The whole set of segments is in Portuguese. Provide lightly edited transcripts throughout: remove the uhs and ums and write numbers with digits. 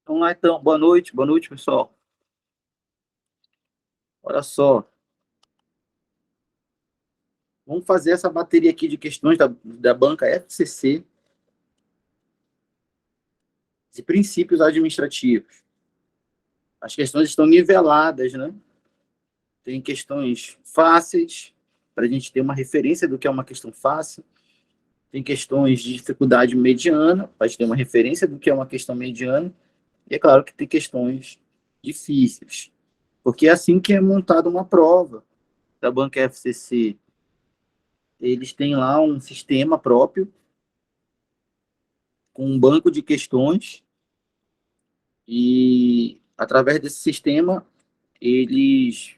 Vamos lá, então. Boa noite, pessoal. Olha só, vamos fazer essa bateria aqui de questões da banca FCC de princípios administrativos. As questões estão niveladas, né? Tem questões fáceis, para a gente ter uma referência do que é uma questão fácil. Tem questões de dificuldade mediana, para a gente ter uma referência do que é uma questão mediana. E é claro que tem questões difíceis, porque é assim que é montada uma prova da banca FCC. Eles têm lá um sistema próprio, com um banco de questões, e através desse sistema eles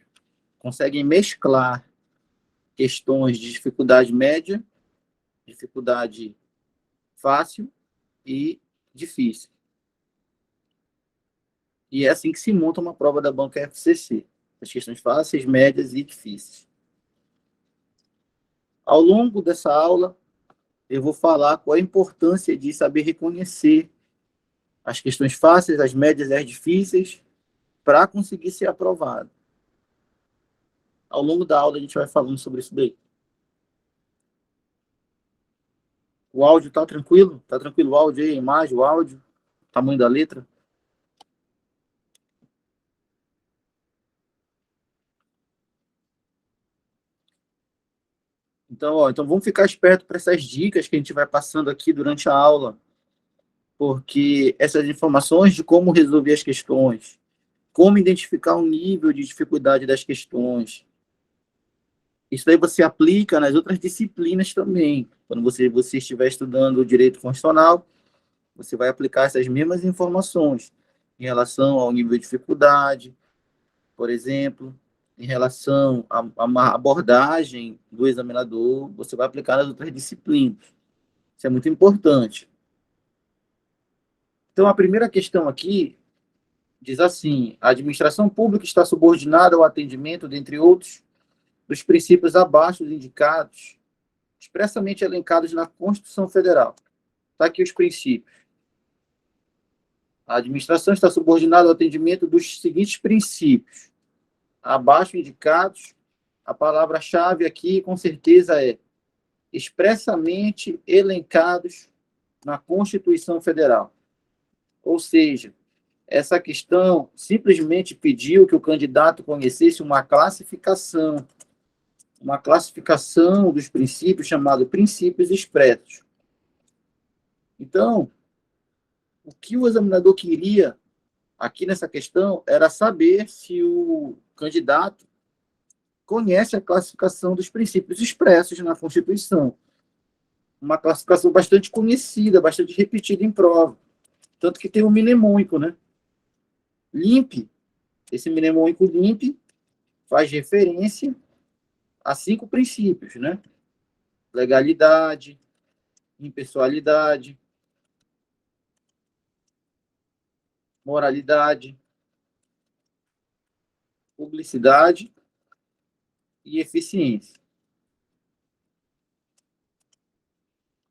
conseguem mesclar questões de dificuldade média, dificuldade fácil e difícil. E é assim que se monta uma prova da banca FCC. As questões fáceis, médias e difíceis. Ao longo dessa aula, eu vou falar qual a importância de saber reconhecer as questões fáceis, as médias e as difíceis para conseguir ser aprovado. Ao longo da aula, a gente vai falando sobre isso daí. O áudio tá tranquilo? Tá tranquilo o áudio aí, a imagem, o áudio, tamanho da letra? Então vamos ficar esperto para essas dicas que a gente vai passando aqui durante a aula, porque essas informações de como resolver as questões, como identificar o nível de dificuldade das questões, isso aí você aplica nas outras disciplinas também. Quando você estiver estudando o direito constitucional, você vai aplicar essas mesmas informações em relação ao nível de dificuldade, por exemplo, em relação a uma abordagem do examinador, você vai aplicar nas outras disciplinas. Isso é muito importante. Então, a primeira questão aqui diz assim: a administração pública está subordinada ao atendimento, dentre outros, dos princípios abaixo indicados, expressamente elencados na Constituição Federal. Está aqui os princípios. A administração está subordinada ao atendimento dos seguintes princípios, abaixo indicados. A palavra-chave aqui, com certeza, é expressamente elencados na Constituição Federal. Ou seja, essa questão simplesmente pediu que o candidato conhecesse uma classificação dos princípios chamada princípios expressos. Então, o que o examinador queria aqui nessa questão era saber se o candidato conhece a classificação dos princípios expressos na Constituição. Uma classificação bastante conhecida, bastante repetida em prova. Tanto que tem o mnemônico, né? LIMP, esse mnemônico LIMP faz referência a 5 princípios, né? Legalidade, impessoalidade, moralidade, publicidade e eficiência.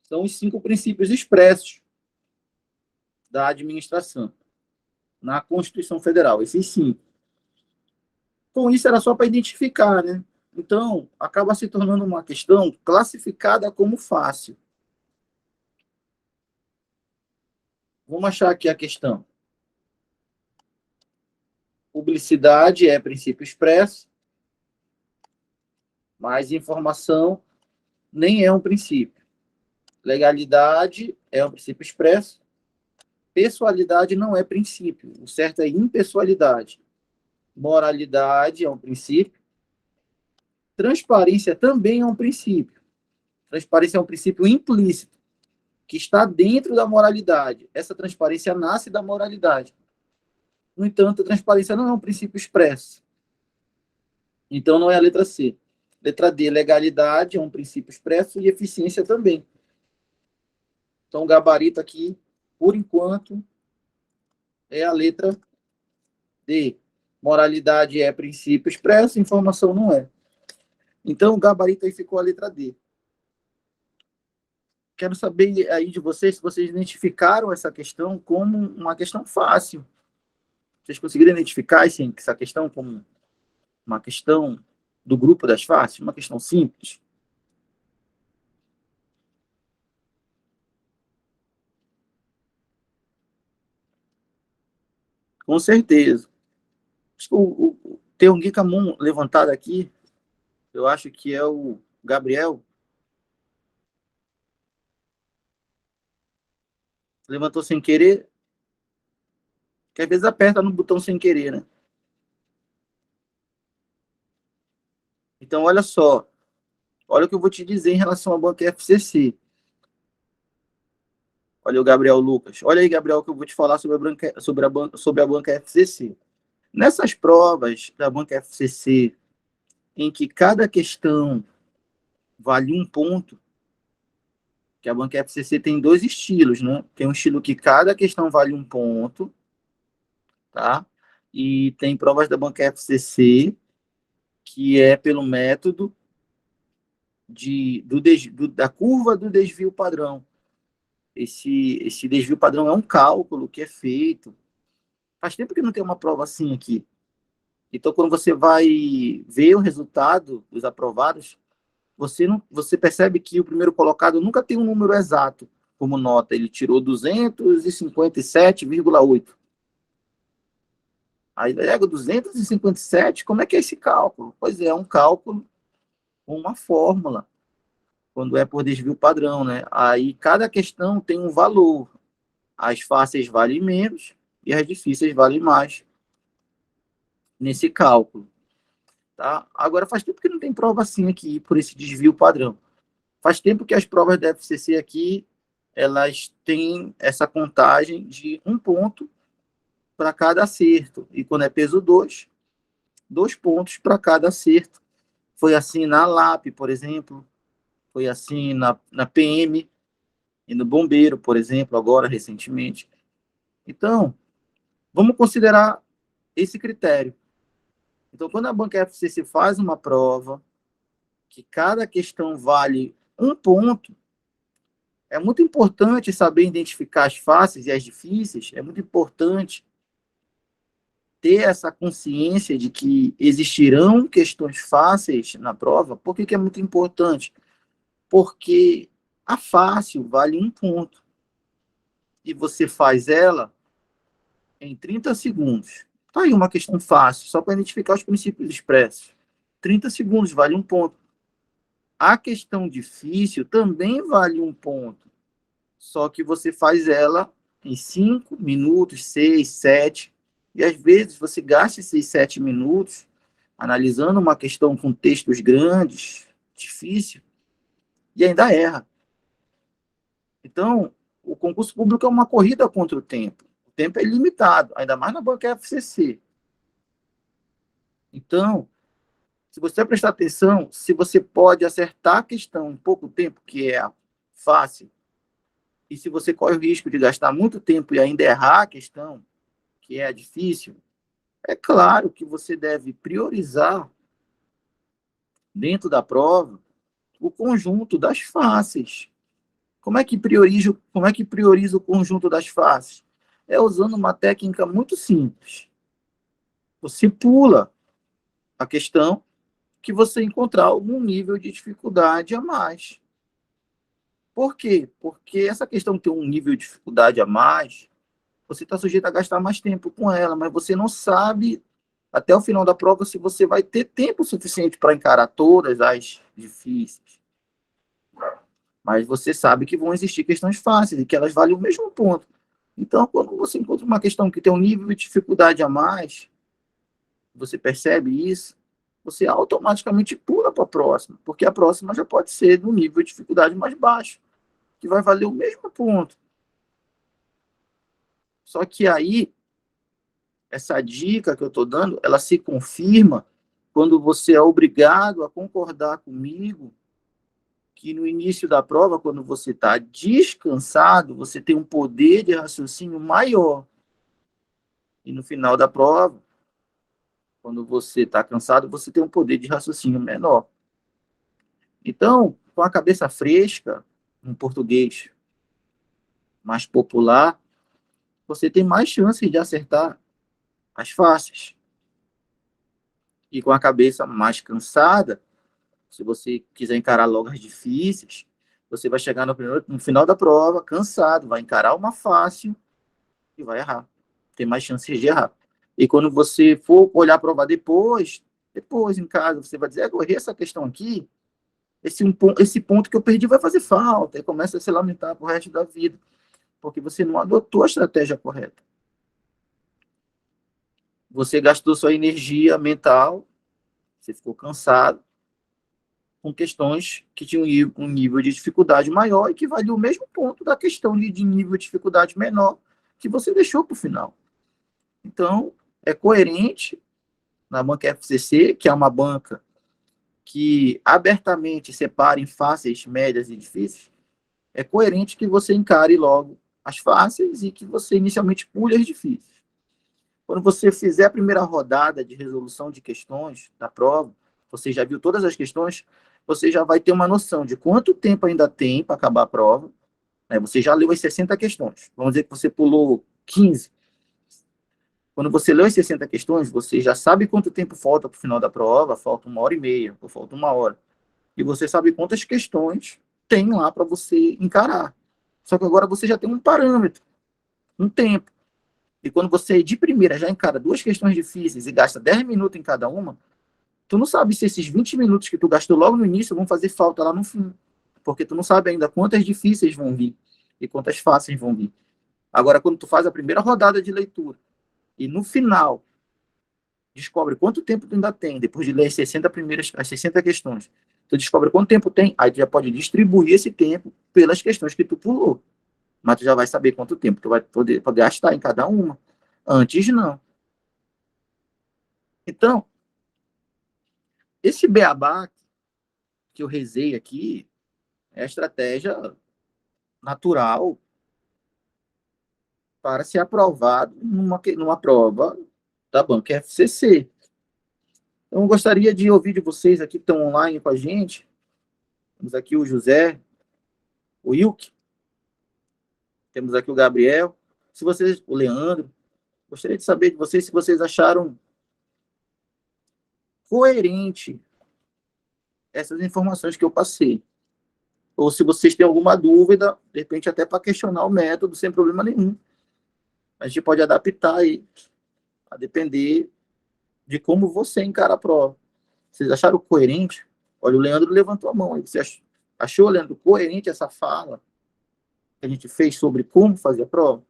São os 5 princípios expressos da administração na Constituição Federal, esses 5. Com isso, era só para identificar, né? Então, acaba se tornando uma questão classificada como fácil. Vamos achar aqui a questão. Publicidade é princípio expresso, mas informação nem é um princípio. Legalidade é um princípio expresso. Pessoalidade não é princípio. O certo é impessoalidade. Moralidade é um princípio. Transparência também é um princípio. Transparência é um princípio implícito, que está dentro da moralidade. Essa transparência nasce da moralidade. No entanto, a transparência não é um princípio expresso. Então, não é a letra C. Letra D, legalidade é um princípio expresso e eficiência também. Então, o gabarito aqui, por enquanto, é a letra D. Moralidade é princípio expresso, informação não é. Então, o gabarito aí ficou a letra D. quero saber aí de vocês se vocês identificaram essa questão como uma questão fácil. Vocês conseguiram identificar essa questão como uma questão do grupo das fáceis? Uma questão simples? Com certeza. Tem um Geek Moon levantado aqui, eu acho que é o Gabriel. Levantou sem querer, que às vezes aperta no botão sem querer, né? Então, olha só. Olha o que eu vou te dizer em relação à banca FCC. Olha o Gabriel Lucas. Olha aí, Gabriel, que eu vou te falar sobre a banca FCC. Nessas provas da banca FCC, em que cada questão vale um ponto, que a banca FCC tem dois estilos, né? Tem um estilo que cada questão vale um ponto, tá? E tem provas da banca FCC que é pelo método da curva do desvio padrão. Esse desvio padrão é um cálculo que é feito. Faz tempo que não tem uma prova assim aqui. Então, quando você vai ver o resultado dos aprovados, você percebe que o primeiro colocado nunca tem um número exato como nota. Ele tirou 257,8. Aí, 257, como é que é esse cálculo? Pois é um cálculo com uma fórmula, quando é por desvio padrão, né? Aí, cada questão tem um valor. As fáceis valem menos e as difíceis valem mais nesse cálculo. Tá? Agora, faz tempo que não tem prova assim aqui, por esse desvio padrão. Faz tempo que as provas da FCC aqui, elas têm essa contagem de um ponto para cada acerto. E quando é peso 2 pontos para cada acerto. Foi assim na LAP, por exemplo. Foi assim na PM e no Bombeiro, por exemplo, agora, recentemente. Então, vamos considerar esse critério. Então, quando a banca FCC faz uma prova, que cada questão vale um ponto, é muito importante saber identificar as fáceis e as difíceis, é muito importante ter essa consciência de que existirão questões fáceis na prova. Por que é muito importante? Porque a fácil vale um ponto, e você faz ela em 30 segundos. Tá aí uma questão fácil, só para identificar os princípios expressos. 30 segundos vale um ponto. A questão difícil também vale um ponto, só que você faz ela em 5 minutos, 6, 7, e às vezes você gasta 6, 7 minutos analisando uma questão com textos grandes, difícil, e ainda erra. Então, o concurso público é uma corrida contra o tempo. O tempo é limitado, ainda mais na banca FCC. Então, se você prestar atenção, se você pode acertar a questão em pouco tempo, que é fácil, e se você corre o risco de gastar muito tempo e ainda errar a questão, que é difícil, é claro que você deve priorizar, dentro da prova, o conjunto das faces. Como é que prioriza o conjunto das faces? É usando uma técnica muito simples. Você pula a questão que você encontrar algum nível de dificuldade a mais. Por quê? Porque essa questão tem um nível de dificuldade a mais, você está sujeito a gastar mais tempo com ela, mas você não sabe, até o final da prova, se você vai ter tempo suficiente para encarar todas as difíceis. Mas você sabe que vão existir questões fáceis e que elas valem o mesmo ponto. Então, quando você encontra uma questão que tem um nível de dificuldade a mais, você percebe isso, você automaticamente pula para a próxima, porque a próxima já pode ser do nível de dificuldade mais baixo, que vai valer o mesmo ponto. Só que aí, essa dica que eu estou dando, ela se confirma quando você é obrigado a concordar comigo que no início da prova, quando você está descansado, você tem um poder de raciocínio maior. E no final da prova, quando você está cansado, você tem um poder de raciocínio menor. Então, com a cabeça fresca, um português mais popular, você tem mais chances de acertar as fáceis. E com a cabeça mais cansada, se você quiser encarar logo as difíceis, você vai chegar no final da prova cansado, vai encarar uma fácil e vai errar. Tem mais chances de errar. E quando você for olhar a prova depois em casa, você vai dizer, eu errei essa questão aqui, esse ponto que eu perdi vai fazer falta, e começa a se lamentar pro resto da vida, porque você não adotou a estratégia correta. Você gastou sua energia mental, você ficou cansado, com questões que tinham um nível de dificuldade maior e que valia o mesmo ponto da questão de nível de dificuldade menor que você deixou para o final. Então, é coerente na banca FCC, que é uma banca que abertamente separa em fáceis, médias e difíceis, é coerente que você encare logo as fáceis e que você inicialmente pule as difíceis. Quando você fizer a primeira rodada de resolução de questões da prova, você já viu todas as questões, você já vai ter uma noção de quanto tempo ainda tem para acabar a prova. Né? Você já leu as 60 questões. Vamos dizer que você pulou 15. Quando você leu as 60 questões, você já sabe quanto tempo falta para o final da prova, falta 1h30, ou falta 1 hora. E você sabe quantas questões tem lá para você encarar. Só que agora você já tem um parâmetro, um tempo. E quando você, de primeira, já encara duas questões difíceis e gasta 10 minutos em cada uma, tu não sabe se esses 20 minutos que tu gastou logo no início vão fazer falta lá no fim. Porque tu não sabe ainda quantas difíceis vão vir e quantas fáceis vão vir. Agora, quando tu faz a primeira rodada de leitura e no final descobre quanto tempo tu ainda tem, depois de ler as 60 questões, tu descobre quanto tempo tem, aí tu já pode distribuir esse tempo pelas questões que tu pulou. Mas tu já vai saber quanto tempo tu vai poder gastar em cada uma. Antes, não. Então, esse beabá que eu rezei aqui é a estratégia natural para ser aprovado numa prova da banca FCC. Então, eu gostaria de ouvir de vocês aqui que estão online com a gente. Temos aqui o José, o Ilk, temos aqui o Gabriel, se vocês, o Leandro. Gostaria de saber de vocês se vocês acharam coerente essas informações que eu passei. Ou se vocês têm alguma dúvida, de repente até para questionar o método, sem problema nenhum. A gente pode adaptar aí, a depender de como você encara a prova. Vocês acharam coerente? Olha, o Leandro levantou a mão aí. Você achou, Leandro, coerente essa fala que a gente fez sobre como fazer a prova?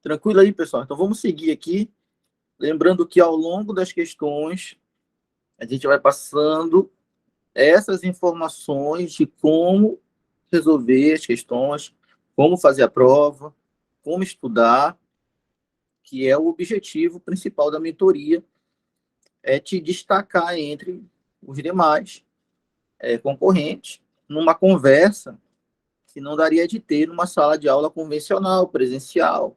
Tranquilo aí, pessoal? Então vamos seguir aqui. Lembrando que ao longo das questões, a gente vai passando essas informações de como resolver as questões, como fazer a prova, como estudar, que é o objetivo principal da mentoria, é te destacar entre os demais concorrentes numa conversa que não daria de ter numa sala de aula convencional, presencial,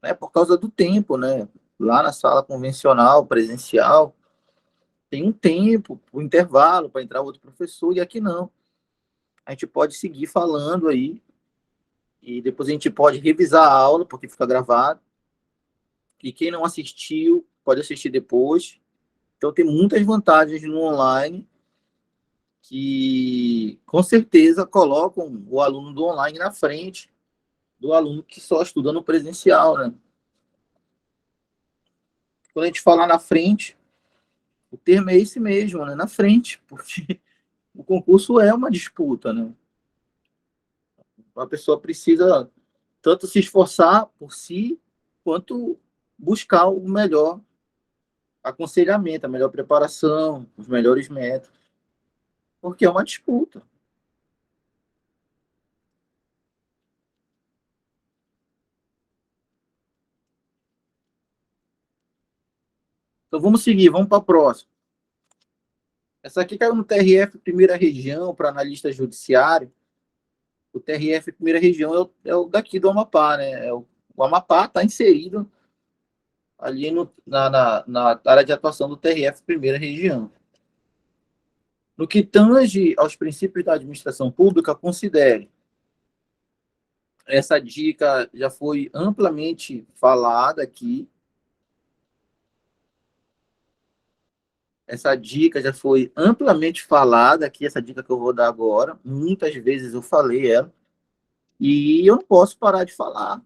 né, por causa do tempo, né? Lá na sala convencional, presencial, tem um tempo, um intervalo para entrar outro professor, e aqui não. A gente pode seguir falando aí, e depois a gente pode revisar a aula, porque fica gravado, e quem não assistiu, pode assistir depois. Então tem muitas vantagens no online, que com certeza colocam o aluno do online na frente do aluno que só estuda no presencial, né? Quando a gente fala na frente, o termo é esse mesmo, né? Na frente, porque o concurso é uma disputa, né? A pessoa precisa tanto se esforçar por si, quanto buscar o melhor aconselhamento, a melhor preparação, os melhores métodos, porque é uma disputa. Então vamos seguir, vamos para a próxima. Essa aqui caiu no TRF, primeira região, para analista judiciário. O TRF primeira região é o daqui do Amapá, né? O Amapá está inserido ali na área de atuação do TRF primeira região. No que tange aos princípios da administração pública, considere. Essa dica já foi amplamente falada aqui. Essa dica já foi amplamente falada aqui, essa dica que eu vou dar agora. Muitas vezes eu falei ela. E eu não posso parar de falar,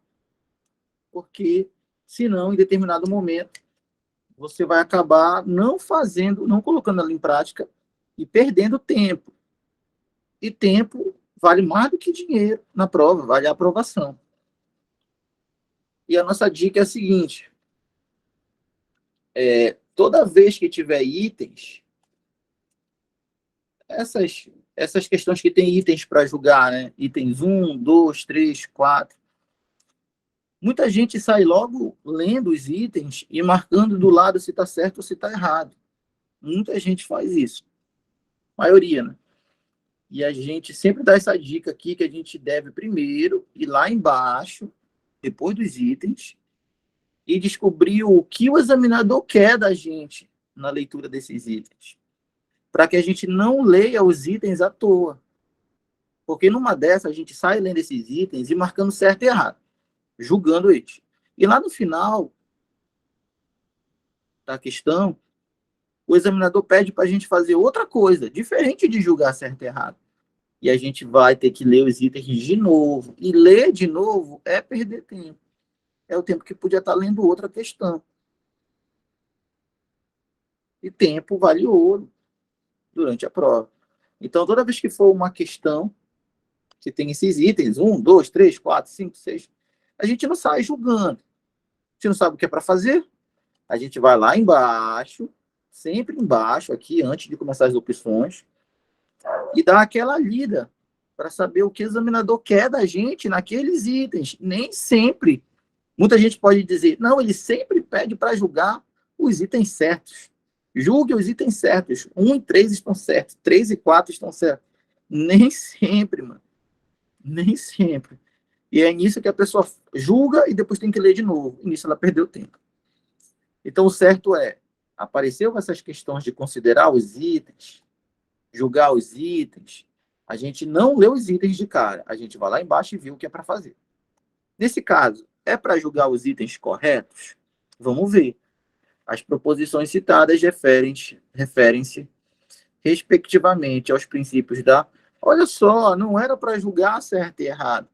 porque senão, em determinado momento, você vai acabar não fazendo, não colocando ela em prática e perdendo tempo. E tempo vale mais do que dinheiro na prova, vale a aprovação. E a nossa dica é a seguinte: toda vez que tiver itens, essas questões que tem itens para julgar, né? Itens 1, 2, 3, 4. Muita gente sai logo lendo os itens e marcando do lado se está certo ou se está errado. Muita gente faz isso. Maioria, né? E a gente sempre dá essa dica aqui que a gente deve primeiro ir lá embaixo, depois dos itens, e descobrir o que o examinador quer da gente na leitura desses itens. Para que a gente não leia os itens à toa. Porque numa dessas a gente sai lendo esses itens e marcando certo e errado, julgando eles. E lá no final da questão, o examinador pede para a gente fazer outra coisa, diferente de julgar certo e errado. E a gente vai ter que ler os itens de novo. E ler de novo é perder tempo. É o tempo que podia estar lendo outra questão. E tempo vale ouro durante a prova. Então, toda vez que for uma questão que tem esses itens, 1, 2, 3, 4, 5, 6, a gente não sai julgando. Se não sabe o que é para fazer, a gente vai lá embaixo, sempre embaixo, aqui, antes de começar as opções, e dá aquela lida para saber o que o examinador quer da gente naqueles itens. Nem sempre. Muita gente pode dizer, não, ele sempre pede para julgar os itens certos. Julgue os itens certos. 1 e 3 estão certos. 3 e 4 estão certos. Nem sempre, mano. Nem sempre. E é nisso que a pessoa julga e depois tem que ler de novo. E nisso ela perdeu tempo. Então, o certo é, apareceu essas questões de considerar os itens, julgar os itens, a gente não lê os itens de cara. A gente vai lá embaixo e vê o que é para fazer. Nesse caso, é para julgar os itens corretos? Vamos ver. As proposições citadas referem-se respectivamente aos princípios da... Olha só, não era para julgar certo e errado.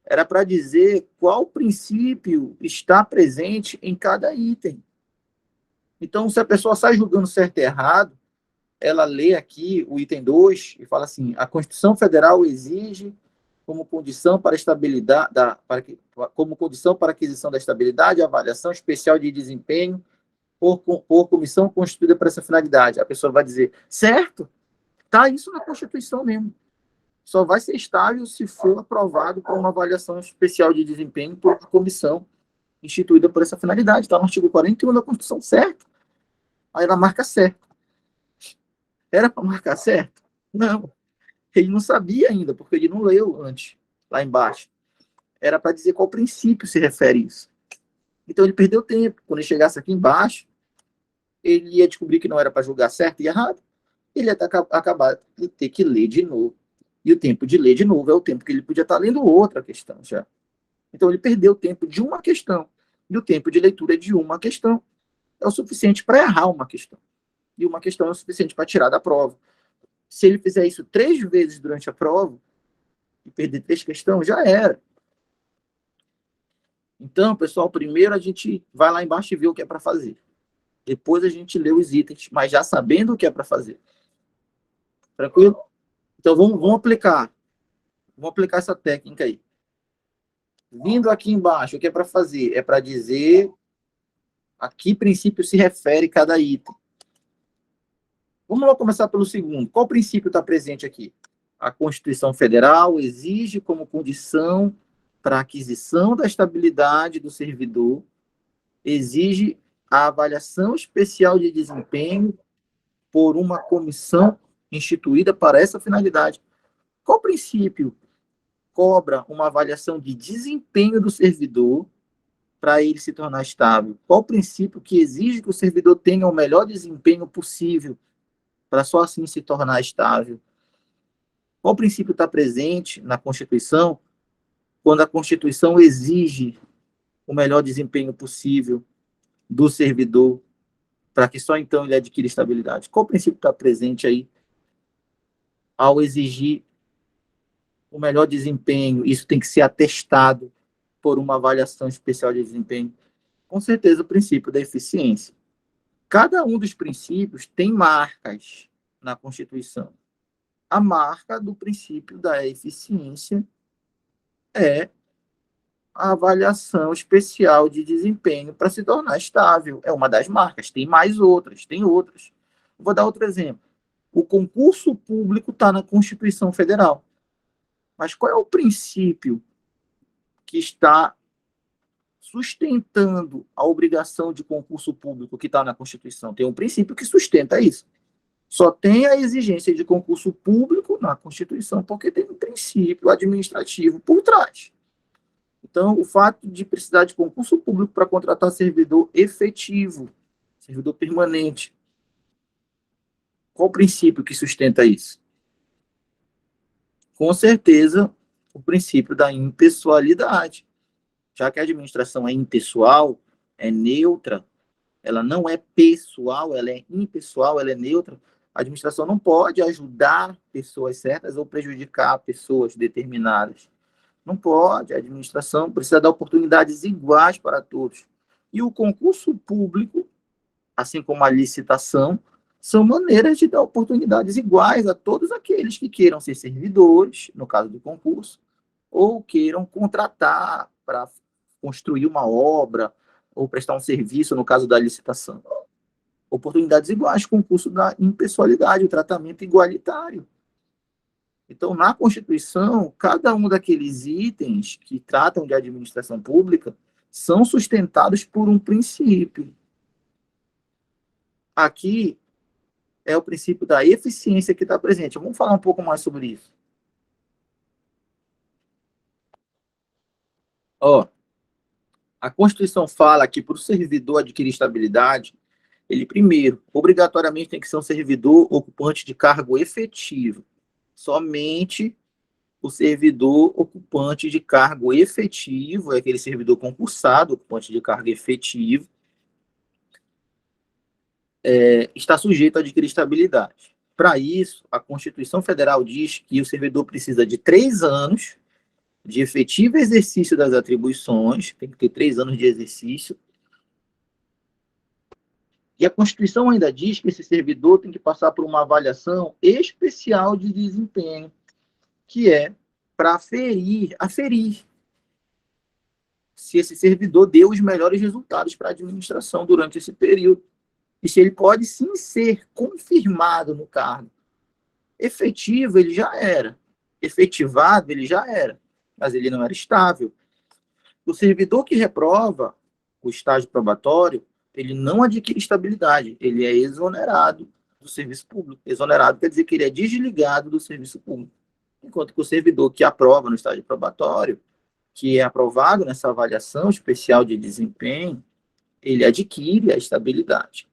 Era para dizer qual princípio está presente em cada item. Então, se a pessoa sai julgando certo e errado, ela lê aqui o item 2 e fala assim, a Constituição Federal exige como condição para estabilidade, como condição para aquisição da estabilidade, avaliação especial de desempenho por comissão constituída para essa finalidade. A pessoa vai dizer, certo, tá isso na Constituição mesmo. Só vai ser estável se for aprovado por uma avaliação especial de desempenho por comissão instituída por essa finalidade. Está no artigo 41 da Constituição, certo? Aí ela marca certo. Era para marcar certo? Não. Ele não sabia ainda, porque ele não leu antes, lá embaixo. Era para dizer qual princípio se refere isso. Então ele perdeu tempo. Quando ele chegasse aqui embaixo, ele ia descobrir que não era para julgar certo e errado. Ele ia acabar de ter que ler de novo. E o tempo de ler de novo é o tempo que ele podia estar lendo outra questão já. Então ele perdeu o tempo de uma questão. E o tempo de leitura de uma questão é o suficiente para errar uma questão. E uma questão é o suficiente para tirar da prova. Se ele fizer isso 3 vezes durante a prova, e perder 3 questões, já era. Então, pessoal, primeiro a gente vai lá embaixo e vê o que é para fazer. Depois a gente lê os itens, mas já sabendo o que é para fazer. Tranquilo? Então, vamos aplicar. Vamos aplicar essa técnica aí. Vindo aqui embaixo, o que é para fazer? É para dizer a que princípio se refere cada item. Vamos lá começar pelo segundo. Qual princípio está presente aqui? A Constituição Federal exige como condição para a aquisição da estabilidade do servidor, exige a avaliação especial de desempenho por uma comissão instituída para essa finalidade. Qual princípio cobra uma avaliação de desempenho do servidor para ele se tornar estável? Qual o princípio que exige que o servidor tenha o melhor desempenho possível para só assim se tornar estável? Qual princípio está presente na Constituição quando a Constituição exige o melhor desempenho possível do servidor para que só então ele adquira estabilidade? Qual princípio está presente aí ao exigir o melhor desempenho? Isso tem que ser atestado por uma avaliação especial de desempenho? Com certeza, o princípio da eficiência. Cada um dos princípios tem marcas na Constituição. A marca do princípio da eficiência é a avaliação especial de desempenho para se tornar estável. É uma das marcas. Tem mais outras, tem outras. Vou dar outro exemplo. O concurso público está na Constituição Federal. Mas qual é o princípio que está sustentando a obrigação de concurso público que está na Constituição? Tem um princípio que sustenta isso. Só tem a exigência de concurso público na Constituição porque tem um princípio administrativo por trás. Então, o fato de precisar de concurso público para contratar servidor efetivo, servidor permanente, qual o princípio que sustenta isso? Com certeza, o princípio da impessoalidade. Já que a administração é impessoal, é neutra, ela não é pessoal, ela é impessoal, ela é neutra, a administração não pode ajudar pessoas certas ou prejudicar pessoas determinadas. Não pode, a administração precisa dar oportunidades iguais para todos. E o concurso público, assim como a licitação, são maneiras de dar oportunidades iguais a todos aqueles que queiram ser servidores, no caso do concurso, ou queiram contratar para construir uma obra ou prestar um serviço, no caso da licitação. Oportunidades iguais, concurso da impessoalidade, o tratamento igualitário. Então, na Constituição, cada um daqueles itens que tratam de administração pública são sustentados por um princípio. Aqui é o princípio da eficiência que está presente. Vamos falar um pouco mais sobre isso. A Constituição fala que para o servidor adquirir estabilidade, ele, primeiro, obrigatoriamente tem que ser um servidor ocupante de cargo efetivo. Somente o servidor ocupante de cargo efetivo, é aquele servidor concursado, ocupante de cargo efetivo, está sujeito a adquirir estabilidade. Para isso, a Constituição Federal diz que o servidor precisa de 3 anos de efetivo exercício das atribuições, tem que ter 3 anos de exercício. E a Constituição ainda diz que esse servidor tem que passar por uma avaliação especial de desempenho, que é para aferir se esse servidor deu os melhores resultados para a administração durante esse período. E se ele pode sim ser confirmado no cargo. Efetivo, ele já era. Efetivado, ele já era. Mas ele não era estável. O servidor que reprova o estágio probatório, ele não adquire estabilidade. Ele é exonerado do serviço público. Exonerado quer dizer que ele é desligado do serviço público. Enquanto que o servidor que aprova no estágio probatório, que é aprovado nessa avaliação especial de desempenho, ele adquire a estabilidade.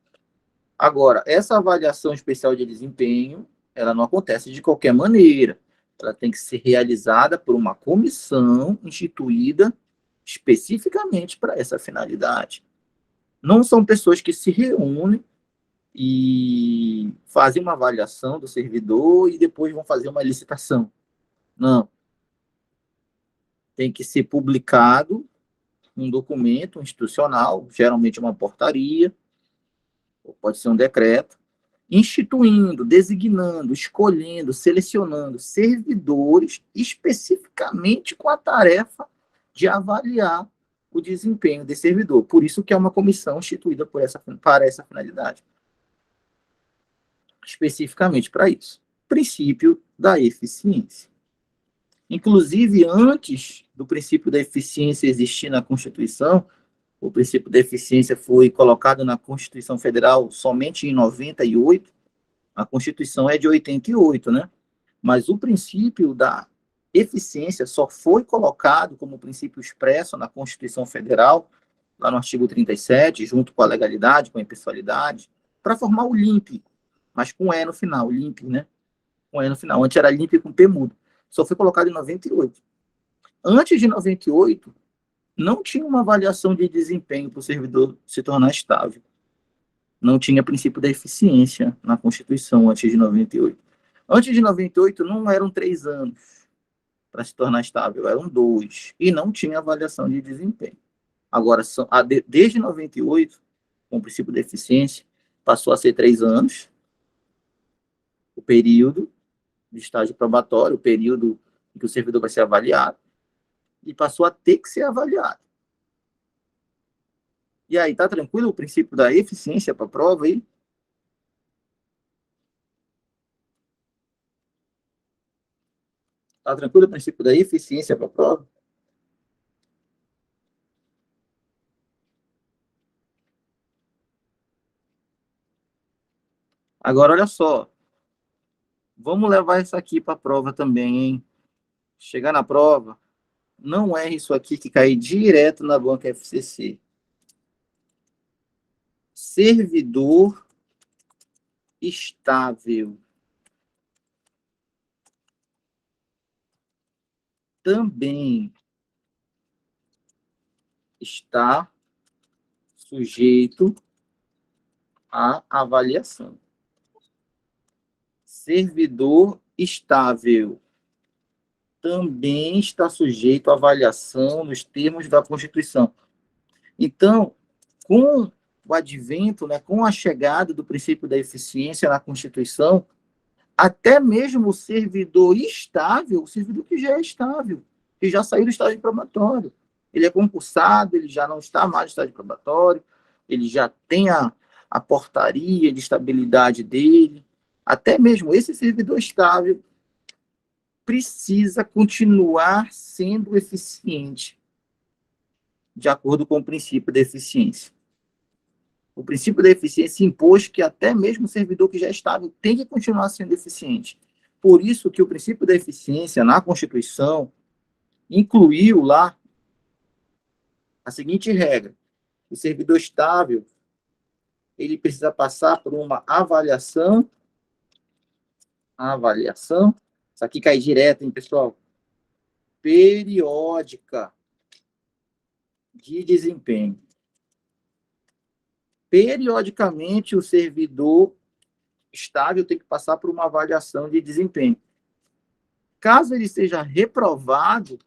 Agora, essa avaliação especial de desempenho, ela não acontece de qualquer maneira. Ela tem que ser realizada por uma comissão instituída especificamente para essa finalidade. Não são pessoas que se reúnem e fazem uma avaliação do servidor e depois vão fazer uma licitação. Não. Tem que ser publicado um documento institucional, geralmente uma portaria, ou pode ser um decreto, instituindo, designando, escolhendo, selecionando servidores especificamente com a tarefa de avaliar o desempenho desse servidor. Por isso que é uma comissão instituída para essa finalidade. Especificamente para isso. Princípio da eficiência. Inclusive, antes do princípio da eficiência existir na Constituição, o princípio da eficiência foi colocado na Constituição Federal somente em 98, a Constituição é de 88, né? Mas o princípio da eficiência só foi colocado como princípio expresso na Constituição Federal, lá no artigo 37, junto com a legalidade, com a impessoalidade, para formar o LIMP, mas com E no final, LIMP, né? Com E no final. Antes era LIMP com P mudo. Só foi colocado em 98. Antes de 98, não tinha uma avaliação de desempenho para o servidor se tornar estável. Não tinha princípio da eficiência na Constituição antes de 98. Antes de 98, não eram 3 anos para se tornar estável, eram 2. E não tinha avaliação de desempenho. Agora, desde 98, com o princípio da eficiência, passou a ser 3 anos, o período de estágio probatório, o período em que o servidor vai ser avaliado, e passou a ter que ser avaliado. E aí, tá tranquilo o princípio da eficiência para a prova aí? Tá tranquilo o princípio da eficiência para a prova? Agora, olha só. Vamos levar isso aqui para a prova também, hein? Chegar na prova, não erre isso aqui que cai direto na banca FCC. Servidor estável também está sujeito à avaliação. Servidor estável também está sujeito à avaliação nos termos da Constituição. Então, com o advento, né, com a chegada do princípio da eficiência na Constituição, até mesmo o servidor estável, o servidor que já é estável, que já saiu do estágio probatório, ele é concursado, ele já não está mais no estágio probatório, ele já tem a portaria de estabilidade dele, até mesmo esse servidor estável precisa continuar sendo eficiente, de acordo com o princípio da eficiência. O princípio da eficiência impôs que até mesmo o servidor que já é estável tem que continuar sendo eficiente. Por isso que o princípio da eficiência na Constituição incluiu lá a seguinte regra: o servidor estável ele precisa passar por uma avaliação, isso aqui cai direto, hein, pessoal? Periódica de desempenho. Periodicamente, o servidor estável tem que passar por uma avaliação de desempenho. Caso ele seja reprovado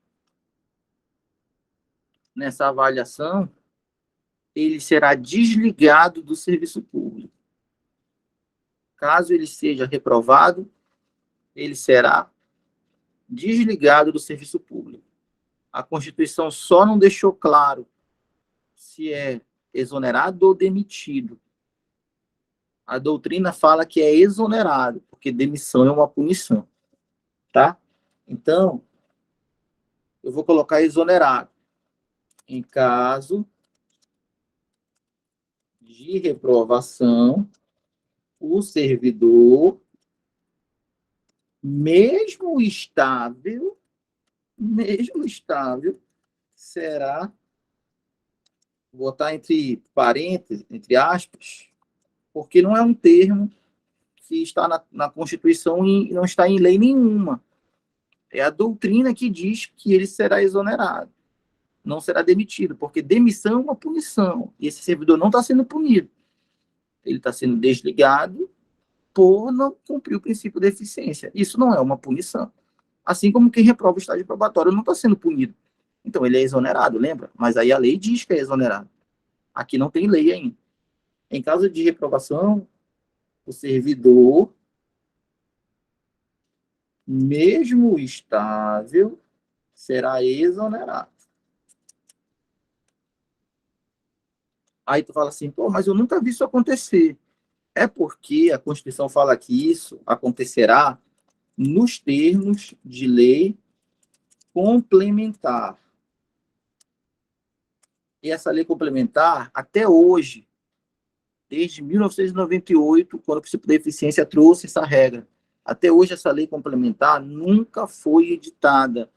nessa avaliação, ele será desligado do serviço público. Caso ele seja reprovado, ele será desligado do serviço público. A Constituição só não deixou claro se é exonerado ou demitido. A doutrina fala que é exonerado, porque demissão é uma punição, tá? Então, eu vou colocar exonerado. Em caso de reprovação, o servidor, mesmo estável, será, vou botar entre parênteses, entre aspas, porque não é um termo que está na Constituição e não está em lei nenhuma. É a doutrina que diz que ele será exonerado, não será demitido, porque demissão é uma punição, e esse servidor não está sendo punido. Ele está sendo desligado por não cumprir o princípio da eficiência. Isso não é uma punição. Assim como quem reprova o estágio probatório não está sendo punido. Então, ele é exonerado, lembra? Mas aí a lei diz que é exonerado. Aqui não tem lei ainda. Em caso de reprovação, o servidor, mesmo estável, será exonerado. Aí tu fala assim, pô, mas eu nunca vi isso acontecer. É porque a Constituição fala que isso acontecerá nos termos de lei complementar. E essa lei complementar, até hoje, desde 1998, quando o princípio da eficiência trouxe essa regra, Até hoje, essa lei complementar nunca foi editada.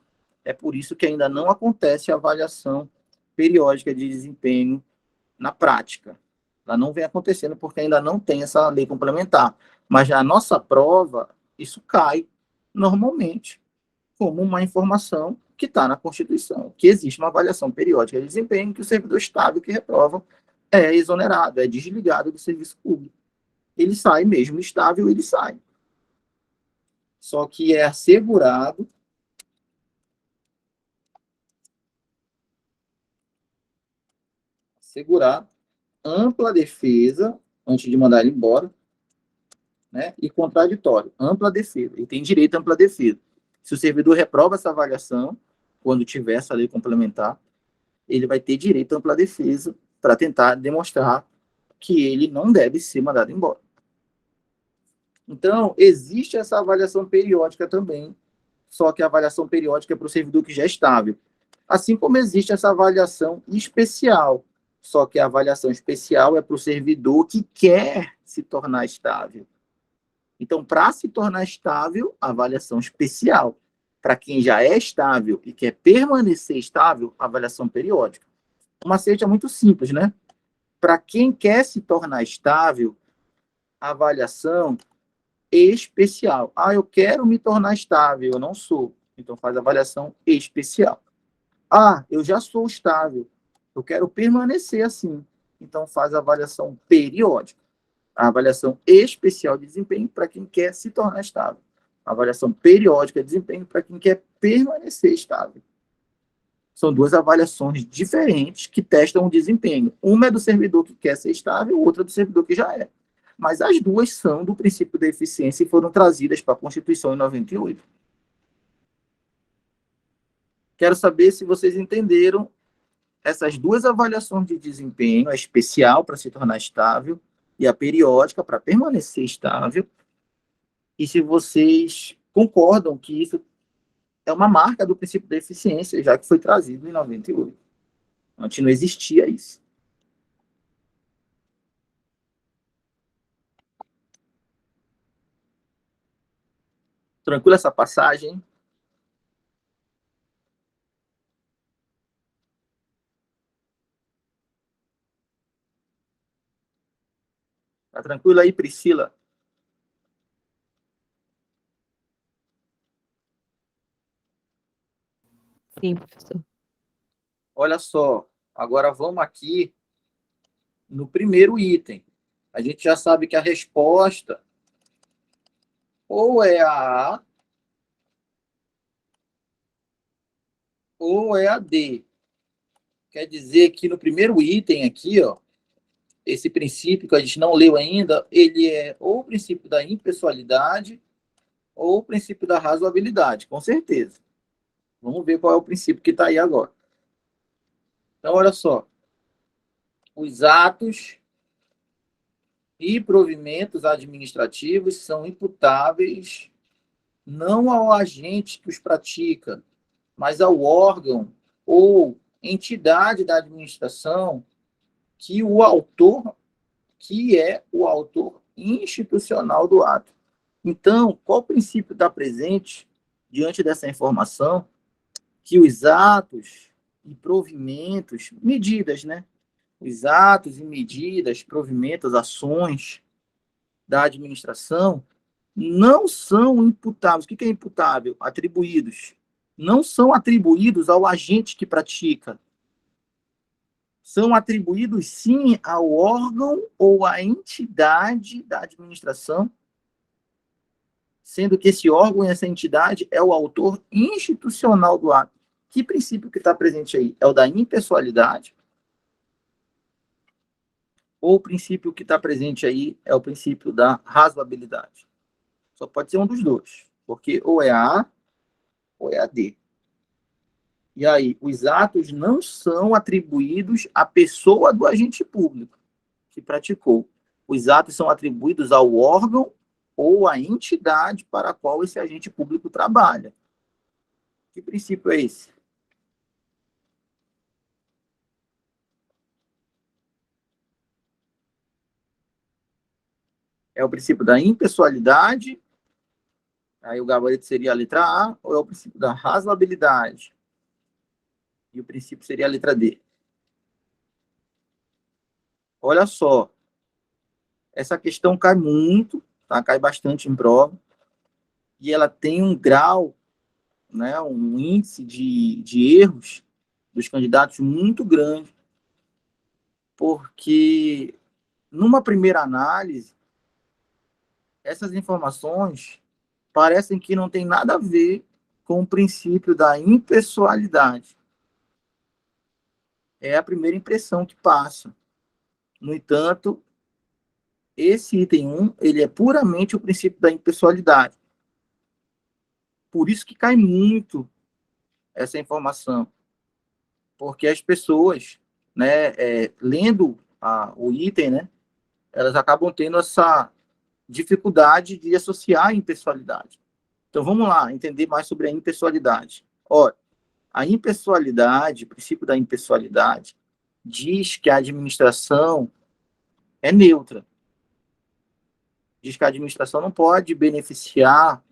É por isso que ainda não acontece a avaliação periódica de desempenho na prática. Ela não vem acontecendo porque ainda não tem essa lei complementar. Mas na nossa prova, isso cai normalmente como uma informação que está na Constituição, que existe uma avaliação periódica de desempenho, que o servidor estável que reprova é exonerado, é desligado do serviço público. Ele sai mesmo estável, ele sai. Só que é assegurado ampla defesa antes de mandar ele embora, né? E contraditório, ampla defesa. Ele tem direito à ampla defesa. Se o servidor reprova essa avaliação, quando tiver essa lei complementar, ele vai ter direito à ampla defesa para tentar demonstrar que ele não deve ser mandado embora. Então, existe essa avaliação periódica também, só que a avaliação periódica é para o servidor que já é estável. Assim como existe essa avaliação especial, só que a avaliação especial é para o servidor que quer se tornar estável. Então, para se tornar estável, avaliação especial. Para quem já é estável e quer permanecer estável, avaliação periódica. O macete é muito simples, né? Para quem quer se tornar estável, avaliação especial. Ah, eu quero me tornar estável, eu não sou. Então faz avaliação especial. Ah, eu já sou estável, eu quero permanecer assim. Então faz avaliação periódica. A avaliação especial de desempenho para quem quer se tornar estável. A avaliação periódica de desempenho para quem quer permanecer estável. São duas avaliações diferentes que testam o desempenho. Uma é do servidor que quer ser estável, outra é do servidor que já é. Mas as duas são do princípio da eficiência e foram trazidas para a Constituição em 98. Quero saber se vocês entenderam essas duas avaliações de desempenho, a especial para se tornar estável e a periódica para permanecer estável, e se vocês concordam que isso é uma marca do princípio da eficiência, já que foi trazido em 98. Antes não existia isso. Tranquilo essa passagem? Tá tranquilo aí, Priscila? Sim, professor. Olha só, agora vamos aqui no primeiro item. A gente já sabe que a resposta ou é a A ou é a D. Quer dizer que no primeiro item aqui, ó, esse princípio que a gente não leu ainda, ele é ou o princípio da impessoalidade ou o princípio da razoabilidade, com certeza. Vamos ver qual é o princípio que está aí agora. Então, olha só. Os atos e provimentos administrativos são imputáveis não ao agente que os pratica, mas ao órgão ou entidade da administração que o autor, que é o autor institucional do ato. Então, qual o princípio está presente diante dessa informação? Que os atos e provimentos, medidas, né? Os atos e medidas, provimentos, ações da administração não são imputáveis. O que é imputável? Atribuídos. Não são atribuídos ao agente que pratica. São atribuídos, sim, ao órgão ou à entidade da administração, sendo que esse órgão e essa entidade é o autor institucional do ato. Que princípio que está presente aí? É o da impessoalidade? Ou o princípio que está presente aí é o princípio da razoabilidade? Só pode ser um dos dois, porque ou é a A ou é a D. E aí, os atos não são atribuídos à pessoa do agente público que praticou. Os atos são atribuídos ao órgão ou à entidade para a qual esse agente público trabalha. Que princípio é esse? É o princípio da impessoalidade Aí o gabarito seria a letra A, ou é o princípio da razoabilidade? E o princípio seria a letra D. Olha só, essa questão cai muito, tá? Cai bastante em prova, e ela tem um grau, né, um índice de erros dos candidatos muito grande, porque numa primeira análise, essas informações parecem que não tem nada a ver com o princípio da impessoalidade. É a primeira impressão que passa. No entanto, esse item 1, ele é puramente o princípio da impessoalidade. Por isso que cai muito essa informação. Porque as pessoas, né, lendo o item, né, elas acabam tendo essa dificuldade de associar a impessoalidade. Então, vamos lá, entender mais sobre a impessoalidade. Olha, a impessoalidade, o princípio da impessoalidade, diz que a administração é neutra. Diz que a administração não pode beneficiar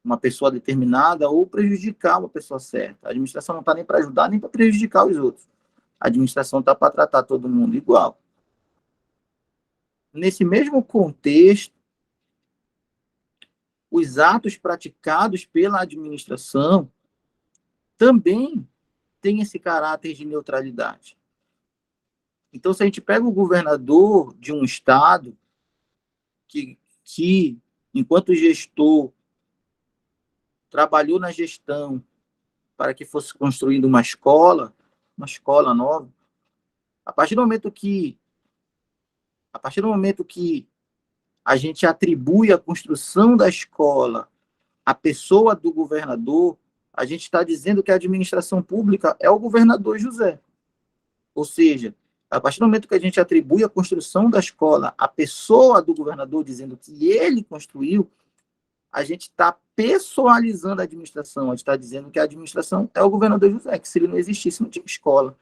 uma pessoa determinada ou prejudicar uma pessoa certa. A administração não está nem para ajudar, nem para prejudicar os outros. A administração está para tratar todo mundo igual. Nesse mesmo contexto, os atos praticados pela administração também têm esse caráter de neutralidade. Então, se a gente pega o governador de um estado que enquanto gestor, trabalhou na gestão para que fosse construindo uma escola nova, a partir do momento que a gente atribui a construção da escola à pessoa do governador, a gente está dizendo que a administração pública é o governador José. Ou seja, a partir do momento que a gente atribui a construção da escola à pessoa do governador, dizendo que ele construiu, a gente está pessoalizando a administração, a gente está dizendo que a administração é o governador José, que se ele não existisse, não tinha escola.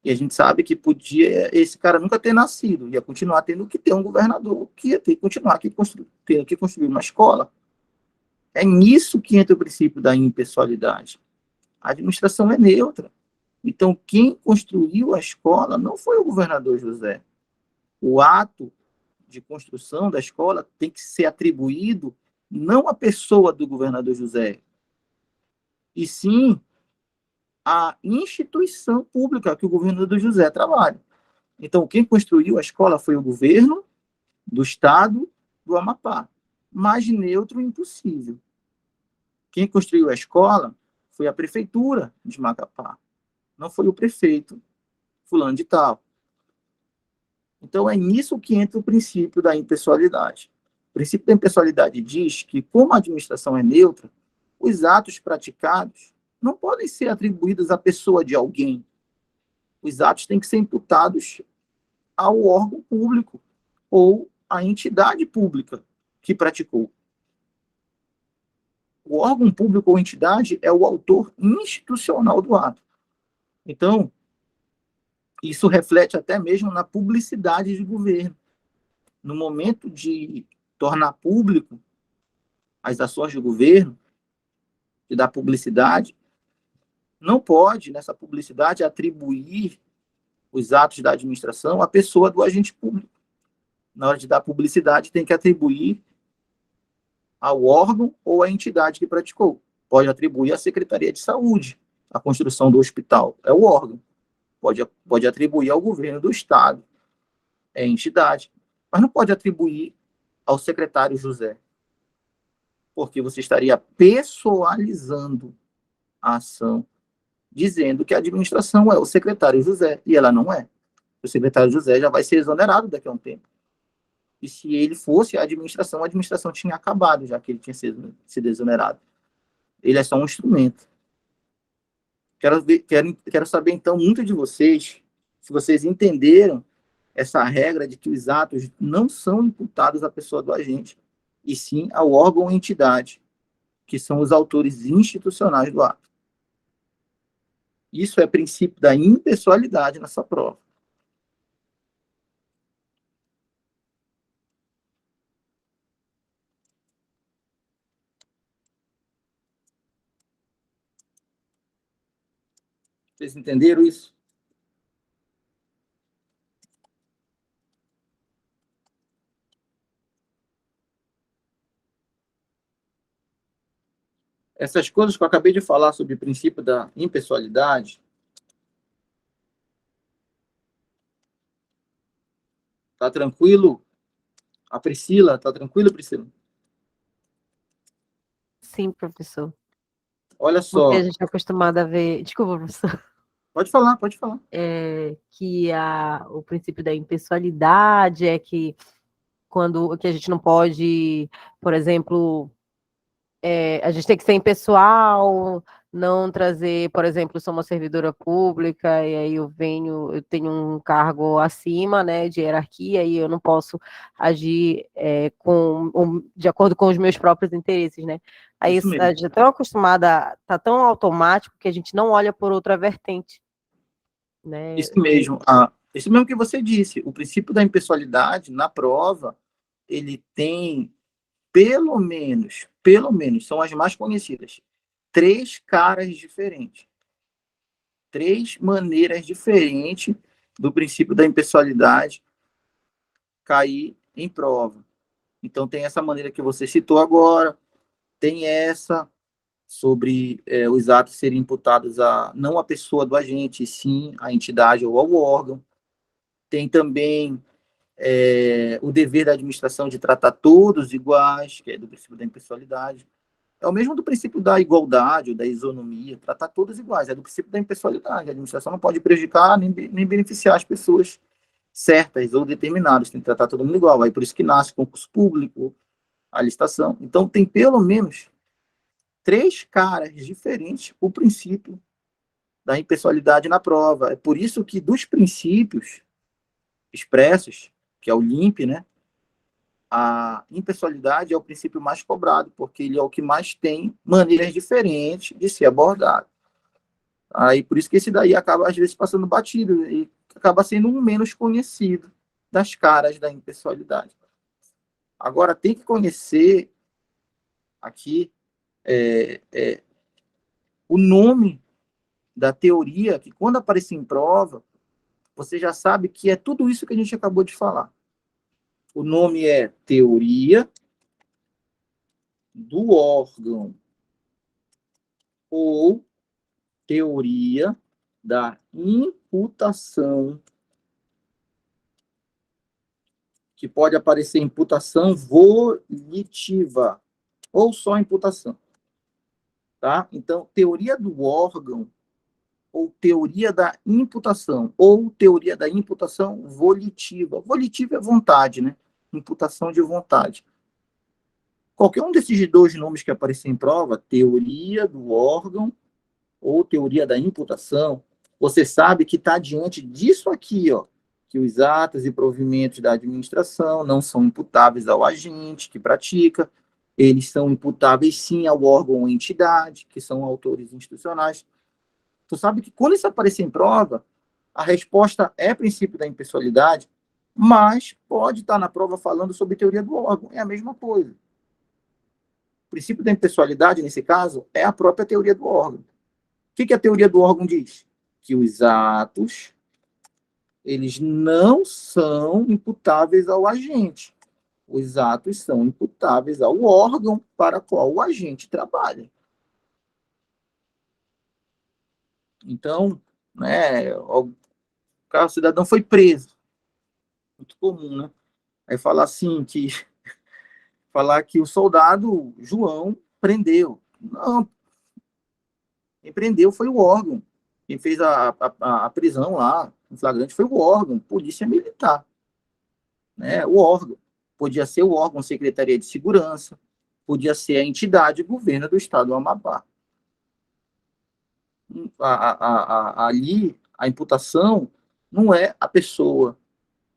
E a gente sabe que podia esse cara nunca ter nascido, ia continuar tendo que ter um governador, que ia ter que continuar tendo que construir uma escola. É nisso que entra o princípio da impessoalidade. A administração é neutra. Então, quem construiu a escola não foi o governador José. O ato de construção da escola tem que ser atribuído não à pessoa do governador José, e sim à instituição pública que o governador José trabalha. Então, quem construiu a escola foi o governo do estado do Amapá. Mais neutro impossível. Quem construiu a escola foi a prefeitura de Macapá. Não foi o prefeito fulano de tal. Então, é nisso que entra o princípio da impessoalidade. O princípio da impessoalidade diz que, como a administração é neutra, os atos praticados não podem ser atribuídos à pessoa de alguém. Os atos têm que ser imputados ao órgão público ou à entidade pública que praticou. O órgão público ou entidade é o autor institucional do ato. Então, isso reflete até mesmo na publicidade de governo. No momento de tornar público as ações do governo, de dar publicidade, não pode, nessa publicidade, atribuir os atos da administração à pessoa do agente público. Na hora de dar publicidade, tem que atribuir ao órgão ou à entidade que praticou. Pode atribuir à Secretaria de Saúde a construção do hospital, é o órgão. Pode atribuir ao governo do Estado, é a entidade. Mas não pode atribuir ao secretário José, porque você estaria pessoalizando a ação, dizendo que a administração é o secretário José, e ela não é. O secretário José já vai ser exonerado daqui a um tempo. E se ele fosse a administração tinha acabado, já que ele tinha sido exonerado. Ele é só um instrumento. Quero saber, então, muito de vocês, se vocês entenderam essa regra de que os atos não são imputados à pessoa do agente, e sim ao órgão ou entidade, que são os autores institucionais do ato. Isso é princípio da impessoalidade nessa prova. Vocês entenderam isso? Essas coisas que eu acabei de falar sobre o princípio da impessoalidade, tá tranquilo? A Priscila, tá tranquilo, Priscila? Sim, professor. Olha Porque a só. gente é acostumado a ver. Desculpa, professor. Pode falar, pode falar. Que o princípio da impessoalidade é que quando que a gente não pode, por exemplo, a gente tem que ser impessoal, não trazer, por exemplo, sou uma servidora pública e aí eu tenho um cargo acima, né, de hierarquia e eu não posso agir de acordo com os meus próprios interesses, né? Aí Isso a mesmo. gente é tão acostumada, tá tão automático que a gente não olha por outra vertente, né? Isso mesmo. Isso mesmo que você disse. O princípio da impessoalidade, na prova, ele tem pelo menos, são as mais conhecidas, 3 caras diferentes. 3 maneiras diferentes do princípio da impessoalidade cair em prova. Então, tem essa maneira que você citou agora, tem essa sobre os atos serem imputados a não a pessoa do agente, sim a entidade ou ao órgão. Tem também o dever da administração de tratar todos iguais, que é do princípio da impessoalidade. É o mesmo do princípio da igualdade ou da isonomia, tratar todos iguais, é do princípio da impessoalidade. A administração não pode prejudicar nem beneficiar as pessoas certas ou determinadas, tem que tratar todo mundo igual. Aí por isso que nasce concurso público, a licitação. Então tem pelo menos 3 caras diferentes o princípio da impessoalidade na prova. É por isso que dos princípios expressos, que é o LIMP, né, a impessoalidade é o princípio mais cobrado, porque ele é o que mais tem maneiras diferentes de ser abordado. Aí por isso que esse daí acaba às vezes passando batido e acaba sendo um menos conhecido das caras da impessoalidade. Agora tem que conhecer aqui o nome da teoria, que quando aparecer em prova, você já sabe que é tudo isso que a gente acabou de falar. O nome é teoria do órgão ou teoria da imputação, que pode aparecer imputação volitiva ou só imputação, tá? Então, teoria do órgão ou teoria da imputação ou teoria da imputação volitiva. Volitiva é vontade, né? Imputação de vontade. Qualquer um desses 2 nomes que aparecer em prova, teoria do órgão ou teoria da imputação, você sabe que está diante disso aqui, ó, que os atos e provimentos da administração não são imputáveis ao agente que pratica, eles são imputáveis sim ao órgão ou entidade, que são autores institucionais. Tu sabe que quando isso aparecer em prova, a resposta é princípio da impessoalidade, mas pode estar na prova falando sobre teoria do órgão, é a mesma coisa. O princípio da impessoalidade, nesse caso, é a própria teoria do órgão. O que a teoria do órgão diz? Que os atos, eles não são imputáveis ao agente. Os atos são imputáveis ao órgão para o qual o agente trabalha. Então, né, o cidadão foi preso. Muito comum, né? Aí falar que o soldado João prendeu. Não, quem prendeu foi o órgão. Quem fez a prisão lá, em flagrante, foi o órgão, polícia militar. Né? O órgão. Podia ser o órgão Secretaria de Segurança, podia ser a entidade governo do estado do Amapá. Ali, a imputação não é a pessoa,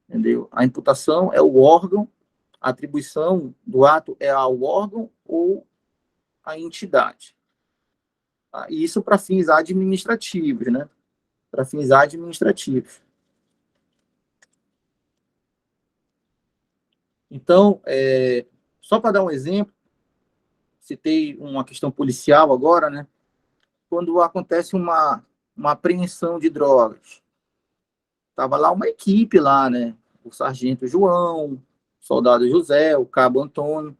entendeu? A imputação é o órgão, a atribuição do ato é ao órgão ou à entidade. E isso para fins administrativos, né? Para fins administrativos. Então, só para dar um exemplo, citei uma questão policial agora, né? Quando acontece uma uma apreensão de drogas. Estava lá uma equipe lá, né? O sargento João, o soldado José, o cabo Antônio.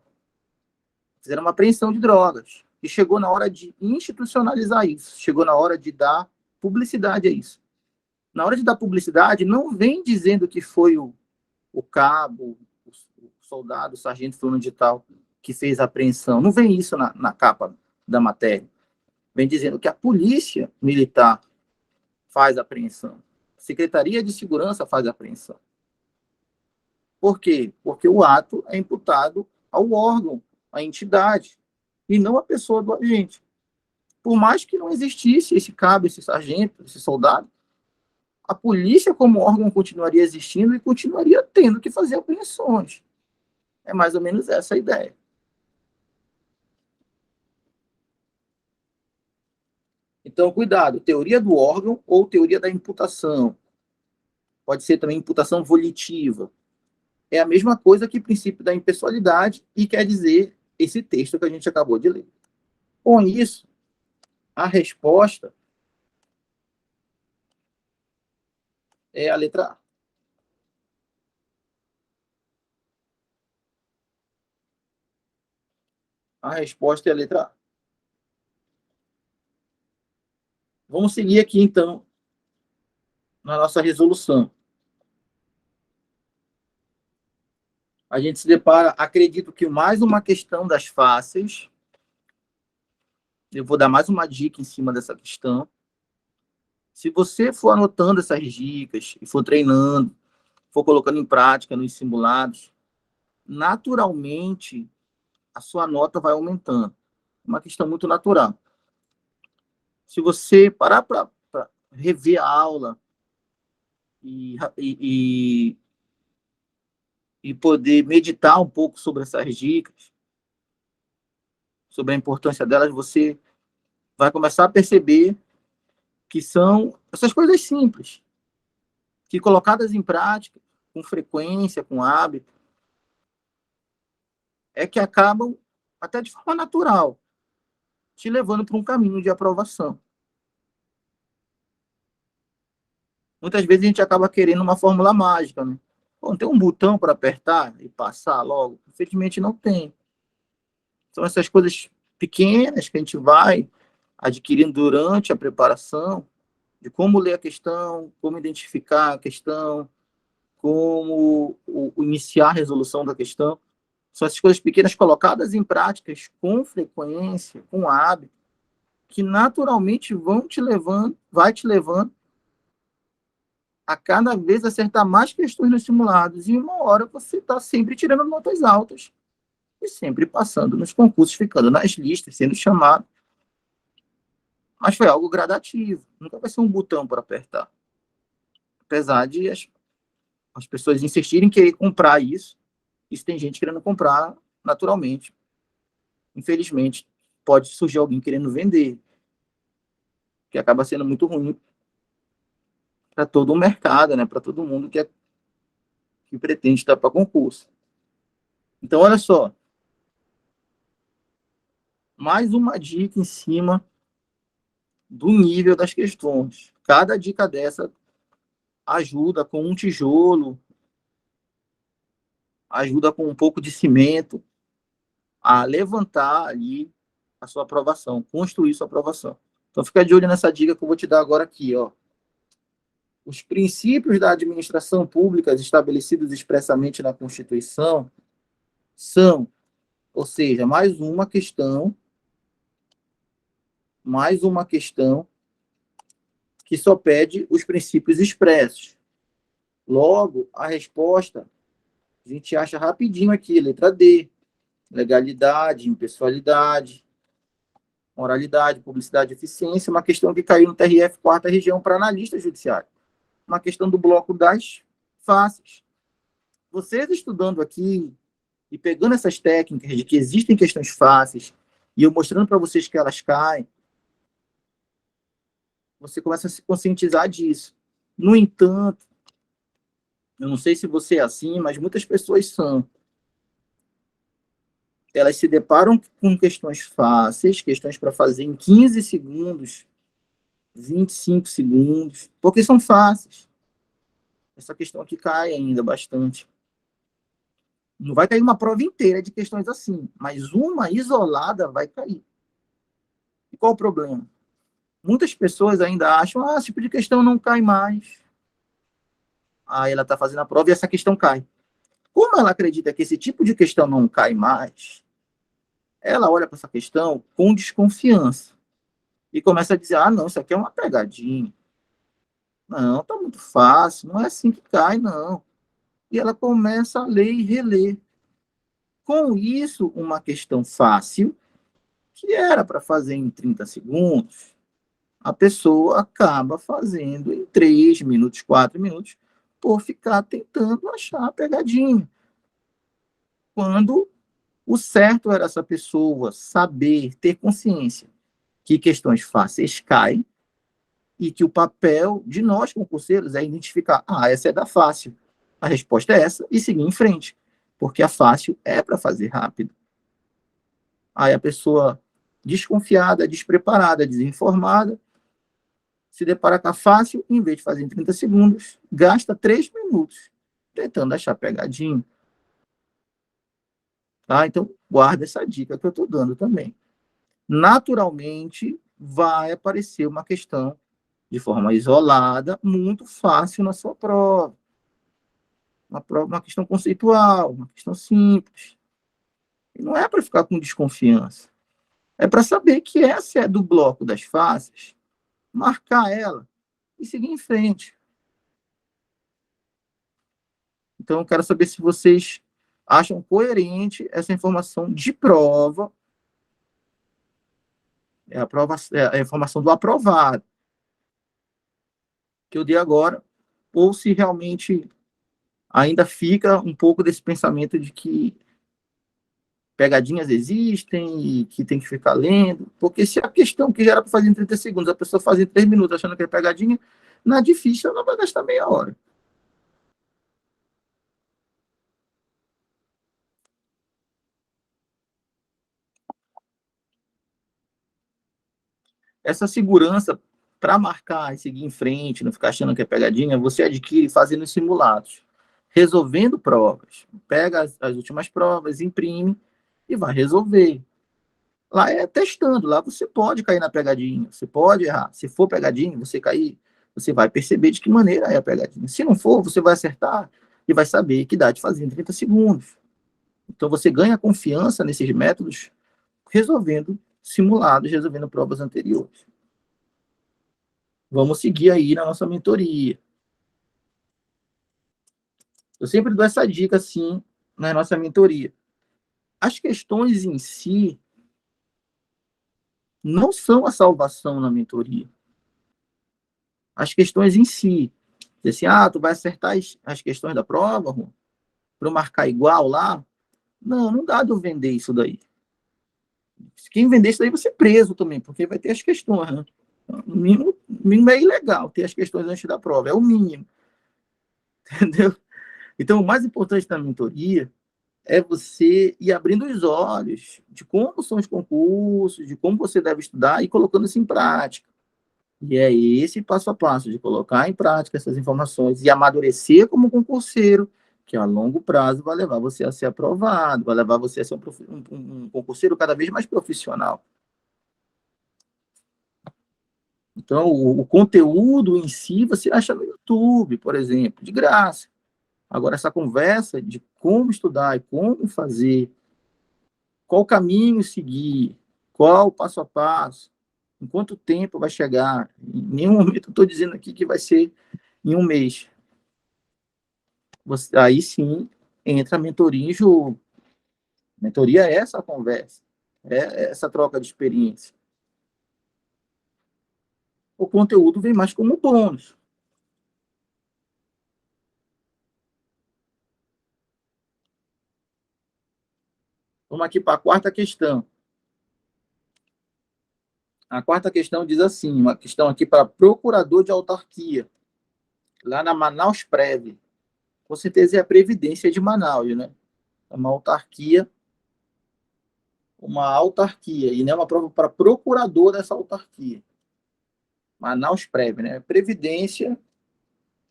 Fizeram uma apreensão de drogas. E chegou na hora de institucionalizar isso. Chegou na hora de dar publicidade a isso. Na hora de dar publicidade, não vem dizendo que foi o cabo, o soldado, o sargento fulano de tal, que fez a apreensão. Não vem isso na capa da matéria. Vem dizendo que a polícia militar faz a apreensão. A Secretaria de Segurança faz a apreensão. Por quê? Porque o ato é imputado ao órgão, à entidade, e não à pessoa do agente. Por mais que não existisse esse cabo, esse sargento, esse soldado, a polícia como órgão continuaria existindo e continuaria tendo que fazer apreensões. É mais ou menos essa a ideia. Então, cuidado, teoria do órgão ou teoria da imputação. Pode ser também imputação volitiva. É a mesma coisa que princípio da impessoalidade e quer dizer esse texto que a gente acabou de ler. Com isso, a resposta é a letra A. A resposta é a letra A. Vamos seguir aqui, então, na nossa resolução. A gente se depara, acredito que mais uma questão das fáceis. Eu vou dar mais uma dica em cima dessa questão. Se você for anotando essas dicas e for treinando, for colocando em prática nos simulados, naturalmente a sua nota vai aumentando. É uma questão muito natural. Se você parar para rever a aula e poder meditar um pouco sobre essas dicas, sobre a importância delas, você vai começar a perceber que são essas coisas simples, que colocadas em prática, com frequência, com hábito, é que acabam, até de forma natural, te levando para um caminho de aprovação. Muitas vezes a gente acaba querendo uma fórmula mágica, né? Pô, tem um botão para apertar e passar logo? Infelizmente não tem. São essas coisas pequenas que a gente vai adquirindo durante a preparação, de como ler a questão, como identificar a questão, como iniciar a resolução da questão. São essas coisas pequenas colocadas em práticas com frequência, com hábito, que naturalmente vai te levando a cada vez acertar mais questões nos simulados. E uma hora você está sempre tirando notas altas e sempre passando nos concursos, ficando nas listas, sendo chamado. Mas foi algo gradativo. Nunca vai ser um botão para apertar. Apesar de as pessoas insistirem em querer comprar isso, tem gente querendo comprar naturalmente. Infelizmente, pode surgir alguém querendo vender, que acaba sendo muito ruim para todo o mercado, né? Para todo mundo que pretende estar para concurso. Então, olha só. Mais uma dica em cima do nível das questões. Cada dica dessa ajuda com um tijolo, ajuda com um pouco de cimento a levantar ali a sua aprovação, construir sua aprovação. Então, fica de olho nessa dica que eu vou te dar agora aqui, ó. Os princípios da administração pública estabelecidos expressamente na Constituição são, ou seja, mais uma questão que só pede os princípios expressos. Logo, a resposta a gente acha rapidinho aqui, letra D, legalidade, impessoalidade, moralidade, publicidade e eficiência, uma questão que caiu no TRF 4ª região para analista judiciário. Uma questão do bloco das fáceis. Vocês estudando aqui e pegando essas técnicas de que existem questões fáceis e eu mostrando para vocês que elas caem, você começa a se conscientizar disso. No entanto, eu não sei se você é assim, mas muitas pessoas são. Elas se deparam com questões fáceis, questões para fazer em 15 segundos, 25 segundos, porque são fáceis. Essa questão aqui cai ainda bastante. Não vai cair uma prova inteira de questões assim, mas uma isolada vai cair. E qual o problema? Muitas pessoas ainda acham, esse tipo de questão não cai mais. Aí ela está fazendo a prova e essa questão cai. Como ela acredita que esse tipo de questão não cai mais, ela olha para essa questão com desconfiança e começa a dizer, não, isso aqui é uma pegadinha. Não, tá muito fácil, não é assim que cai, não. E ela começa a ler e reler. Com isso, uma questão fácil, que era para fazer em 30 segundos, a pessoa acaba fazendo em 3 minutos, 4 minutos, por ficar tentando achar a pegadinha. Quando o certo era essa pessoa saber, ter consciência que questões fáceis caem e que o papel de nós, concurseiros, é identificar, essa é da fácil. A resposta é essa e seguir em frente, porque a fácil é para fazer rápido. Aí a pessoa desconfiada, despreparada, desinformada, se depara com a fácil, em vez de fazer em 30 segundos, gasta 3 minutos tentando achar pegadinho. Tá? Então, guarda essa dica que eu estou dando também. Naturalmente, vai aparecer uma questão de forma isolada, muito fácil na sua prova. Uma questão conceitual, uma questão simples. E não é para ficar com desconfiança. É para saber que essa é do bloco das fáceis, marcar ela e seguir em frente. Então, eu quero saber se vocês acham coerente essa informação de prova, é a informação do aprovado, que eu dei agora, ou se realmente ainda fica um pouco desse pensamento de que pegadinhas existem e que tem que ficar lendo, porque se a questão que já era para fazer em 30 segundos, a pessoa faz em 3 minutos achando que é pegadinha, na difícil ela vai gastar meia hora. Essa segurança para marcar e seguir em frente, não ficar achando que é pegadinha, você adquire fazendo simulados, resolvendo provas. Pega as últimas provas, imprime e vai resolver. Lá é testando, lá você pode cair na pegadinha, você pode errar. Se for pegadinha, você cair, você vai perceber de que maneira é a pegadinha. Se não for, você vai acertar e vai saber que dá de fazer em 30 segundos. Então você ganha confiança nesses métodos resolvendo simulados, resolvendo provas anteriores. Vamos seguir aí na nossa mentoria. Eu sempre dou essa dica, assim, na nossa mentoria. As questões em si não são a salvação na mentoria. As questões em si. Assim, tu vai acertar as questões da prova, para eu marcar igual lá? Não dá de eu vender isso daí. Quem vender isso daí vai ser preso também, porque vai ter as questões, né? O mínimo é ilegal ter as questões antes da prova, é o mínimo. Entendeu? Então, o mais importante da mentoria é você ir abrindo os olhos de como são os concursos, de como você deve estudar e colocando isso em prática. E é esse passo a passo de colocar em prática essas informações e amadurecer como concurseiro, que a longo prazo vai levar você a ser aprovado, vai levar você a ser um concurseiro cada vez mais profissional. Então, o conteúdo em si você acha no YouTube, por exemplo, de graça. Agora, essa conversa de como estudar e como fazer, qual caminho seguir, qual o passo a passo, em quanto tempo vai chegar. Em nenhum momento eu estou dizendo aqui que vai ser em um mês. Aí sim entra a mentoria em jogo. Mentoria é essa conversa, é essa troca de experiência. O conteúdo vem mais como bônus. Vamos aqui para a quarta questão. A quarta questão diz assim, uma questão aqui para procurador de autarquia, lá na Manaus Prev. Com certeza é a Previdência de Manaus, né? É uma autarquia, e não é uma prova para procurador dessa autarquia. Manausprev, né? Previdência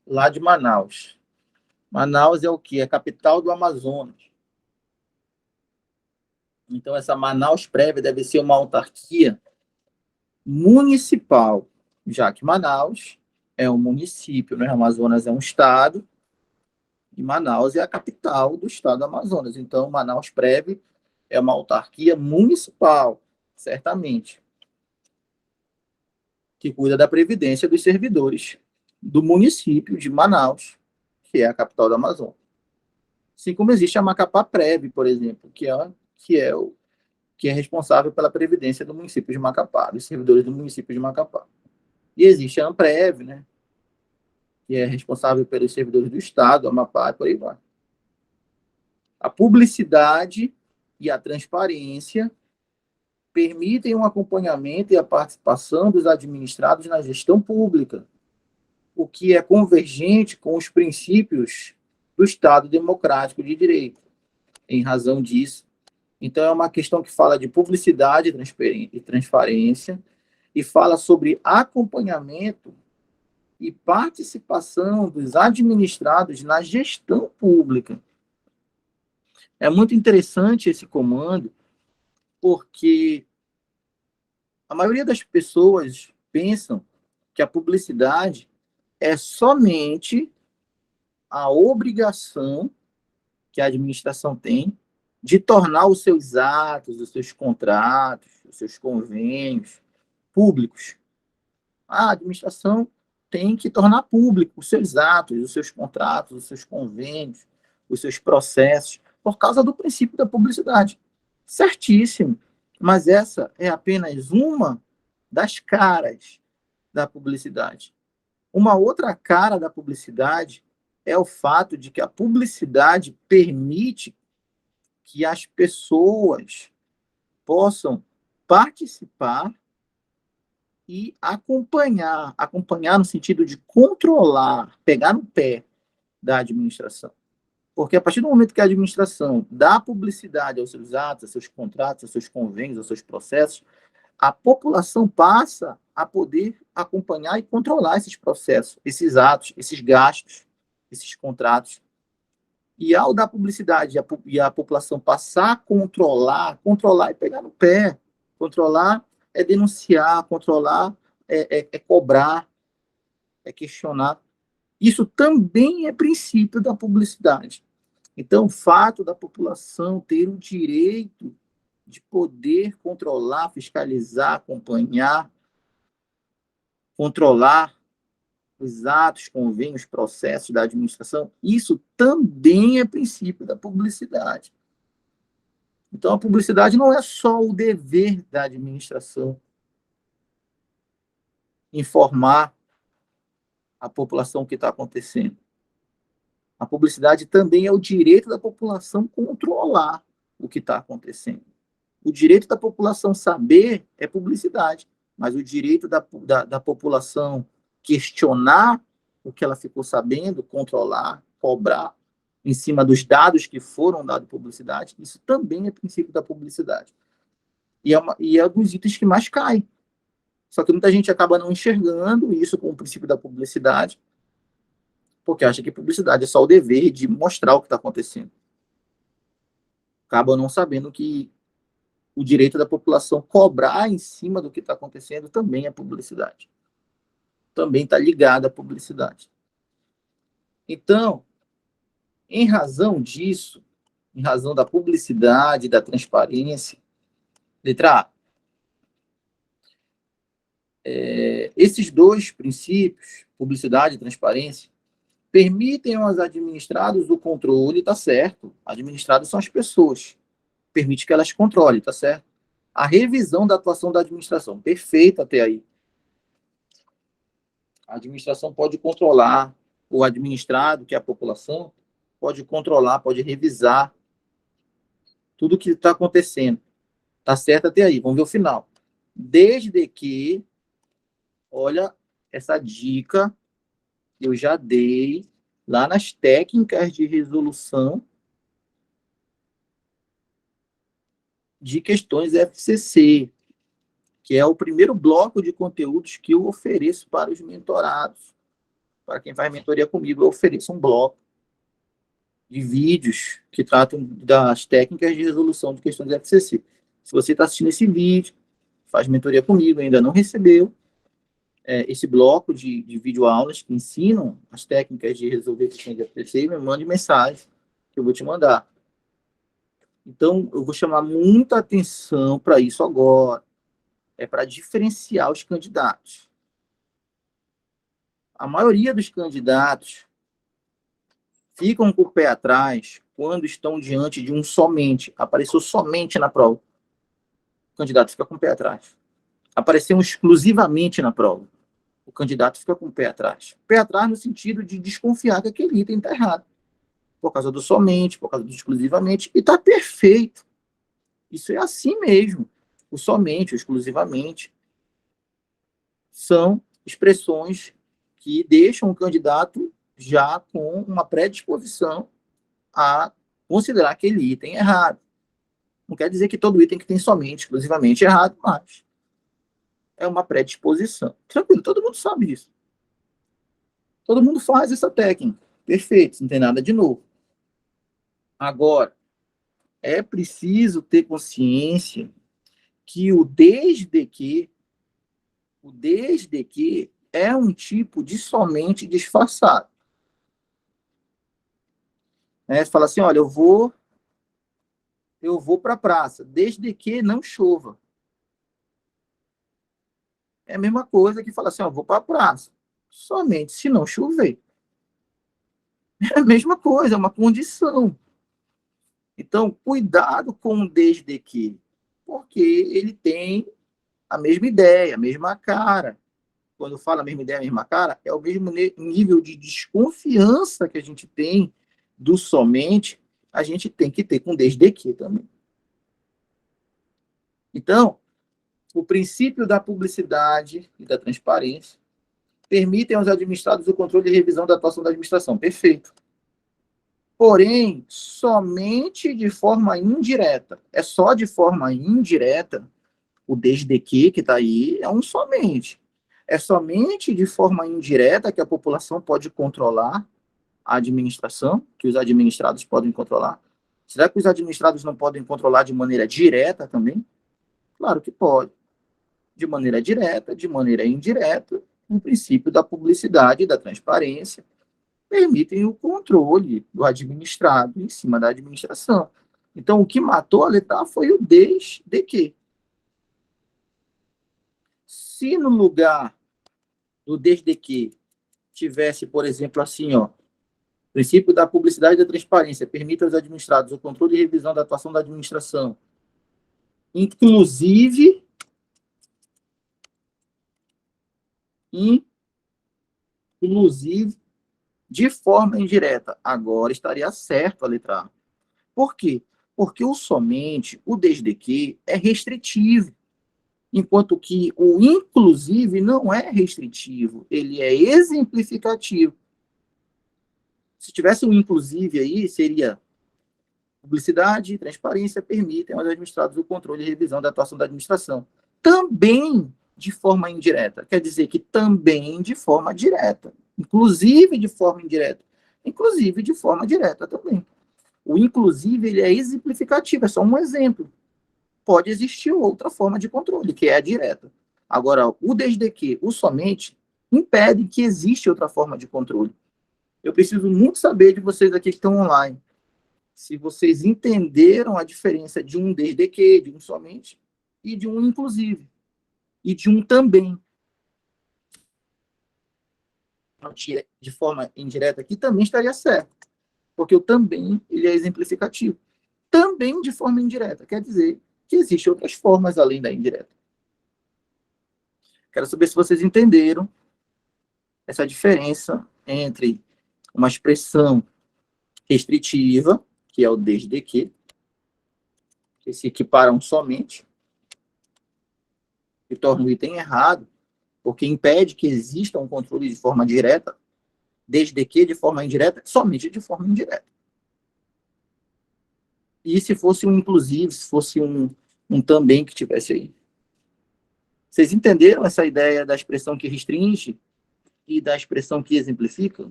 lá de Manaus. Manaus é o quê? É a capital do Amazonas. Então, essa Manausprev deve ser uma autarquia municipal, já que Manaus é um município, né? Amazonas é um estado, e Manaus é a capital do estado do Amazonas. Então, Manausprev é uma autarquia municipal, certamente, que cuida da previdência dos servidores do município de Manaus, que é a capital do Amazonas. Assim como existe a Macapá-Prev, por exemplo, que é responsável pela previdência do município de Macapá, dos servidores do município de Macapá. E existe a Amprev, né, que é responsável pelos servidores do Estado, Amapá e por aí vai. A publicidade e a transparência permitem um acompanhamento e a participação dos administrados na gestão pública, o que é convergente com os princípios do Estado democrático de direito. Em razão disso, então é uma questão que fala de publicidade e transparência e fala sobre acompanhamento e participação dos administrados na gestão pública. É muito interessante esse comando, porque a maioria das pessoas pensam que a publicidade é somente a obrigação que a administração tem de tornar os seus atos, os seus contratos, os seus convênios públicos. A administração tem que tornar público os seus atos, os seus contratos, os seus convênios, os seus processos, por causa do princípio da publicidade. Certíssimo. Mas essa é apenas uma das caras da publicidade. Uma outra cara da publicidade é o fato de que a publicidade permite que as pessoas possam participar e acompanhar no sentido de controlar, pegar no pé da administração. Porque a partir do momento que a administração dá publicidade aos seus atos, aos seus contratos, aos seus convênios, aos seus processos, a população passa a poder acompanhar e controlar esses processos, esses atos, esses gastos, esses contratos. E ao dar publicidade e a população passar a controlar e pegar no pé, controlar é denunciar, controlar é cobrar, é questionar. Isso também é princípio da publicidade. Então, o fato da população ter o direito de poder controlar, fiscalizar, acompanhar, controlar os atos, convênios, processos da administração, isso também é princípio da publicidade. Então, a publicidade não é só o dever da administração informar a população o que está acontecendo. A publicidade também é o direito da população controlar o que está acontecendo. O direito da população saber é publicidade, mas o direito da população questionar o que ela ficou sabendo, controlar, cobrar, em cima dos dados que foram dados publicidade, isso também é princípio da publicidade. E é um dos itens que mais cai. Só que muita gente acaba não enxergando isso como princípio da publicidade, porque acha que publicidade é só o dever de mostrar o que está acontecendo. Acaba não sabendo que o direito da população cobrar em cima do que está acontecendo também é publicidade. Também está ligado à publicidade. Então, em razão disso, em razão da publicidade, da transparência, letra A, esses dois princípios, publicidade e transparência, permitem aos administrados o controle, tá certo? Administrados são as pessoas. Permite que elas controlem, tá certo? A revisão da atuação da administração. Perfeito até aí. A administração pode controlar, o administrado, que é a população, pode controlar, pode revisar tudo o que está acontecendo. Tá certo até aí. Vamos ver o final. Desde que, olha, essa dica eu já dei lá nas técnicas de resolução de questões FCC. que é o primeiro bloco de conteúdos que eu ofereço para os mentorados. Para quem faz mentoria comigo, eu ofereço um bloco de vídeos que tratam das técnicas de resolução de questões de FCC. Se você está assistindo esse vídeo, faz mentoria comigo, ainda não recebeu esse bloco de videoaulas que ensinam as técnicas de resolver questões de FCC, me mande mensagem que eu vou te mandar. Então, eu vou chamar muita atenção para isso agora. É para diferenciar os candidatos. A maioria dos candidatos ficam com o pé atrás quando estão diante de um somente. Apareceu somente na prova. O candidato fica com o pé atrás. Apareceu exclusivamente na prova. O candidato fica com o pé atrás. Pé atrás no sentido de desconfiar que aquele item está errado. Por causa do somente, por causa do exclusivamente. E está perfeito. Isso é assim mesmo. O somente, o exclusivamente, são expressões que deixam o candidato já com uma predisposição a considerar aquele item errado. Não quer dizer que todo item que tem somente, exclusivamente errado, mas é uma predisposição. Tranquilo, todo mundo sabe disso. Todo mundo faz essa técnica. Perfeito, não tem nada de novo. Agora, é preciso ter consciência que o desde que é um tipo de somente disfarçado. Você fala assim, olha, eu vou para a praça, desde que não chova. É a mesma coisa que falar assim, ó, eu vou para a praça, somente se não chover. É a mesma coisa, é uma condição. Então, cuidado com o desde que, porque ele tem a mesma ideia, a mesma cara. Quando fala a mesma ideia, a mesma cara, é o mesmo nível de desconfiança que a gente tem do somente, a gente tem que ter com desde que também. Então, o princípio da publicidade e da transparência permitem aos administrados o controle e revisão da atuação da administração. Perfeito. Porém, somente de forma indireta. É só de forma indireta. O desde que está aí é um somente. É somente de forma indireta que a população pode controlar a administração, que os administrados podem controlar. Será que os administrados não podem controlar de maneira direta também? Claro que pode. De maneira direta, de maneira indireta, o princípio da publicidade e da transparência permitem o controle do administrado em cima da administração. Então, o que matou a letra A foi o desde que. Se no lugar do desde que tivesse, por exemplo, assim, ó, princípio da publicidade e da transparência permite aos administrados o controle e revisão da atuação da administração, inclusive de forma indireta. Agora estaria certo a letra A. Por quê? Porque o somente, o desde que, é restritivo, enquanto que o inclusive não é restritivo, ele é exemplificativo. Se tivesse um inclusive aí, seria publicidade e transparência permitem aos administrados o controle e revisão da atuação da administração. Também de forma indireta. Quer dizer que também de forma direta. Inclusive de forma indireta. Inclusive de forma direta também. O inclusive, ele é exemplificativo, é só um exemplo. Pode existir outra forma de controle, que é a direta. Agora, o desde que, o somente, impede que existe outra forma de controle. Eu preciso muito saber de vocês aqui que estão online. Se vocês entenderam a diferença de um desde que, de um somente, e de um inclusive, e de um também. De forma indireta aqui também estaria certo, porque o também ele é exemplificativo. Também de forma indireta, quer dizer que existem outras formas além da indireta. Quero saber se vocês entenderam essa diferença entre uma expressão restritiva, que é o desde que se equiparam somente, e torna o item errado, porque impede que exista um controle de forma direta, desde que de forma indireta, somente de forma indireta. E se fosse um inclusive, se fosse um também que tivesse aí. Vocês entenderam essa ideia da expressão que restringe e da expressão que exemplifica?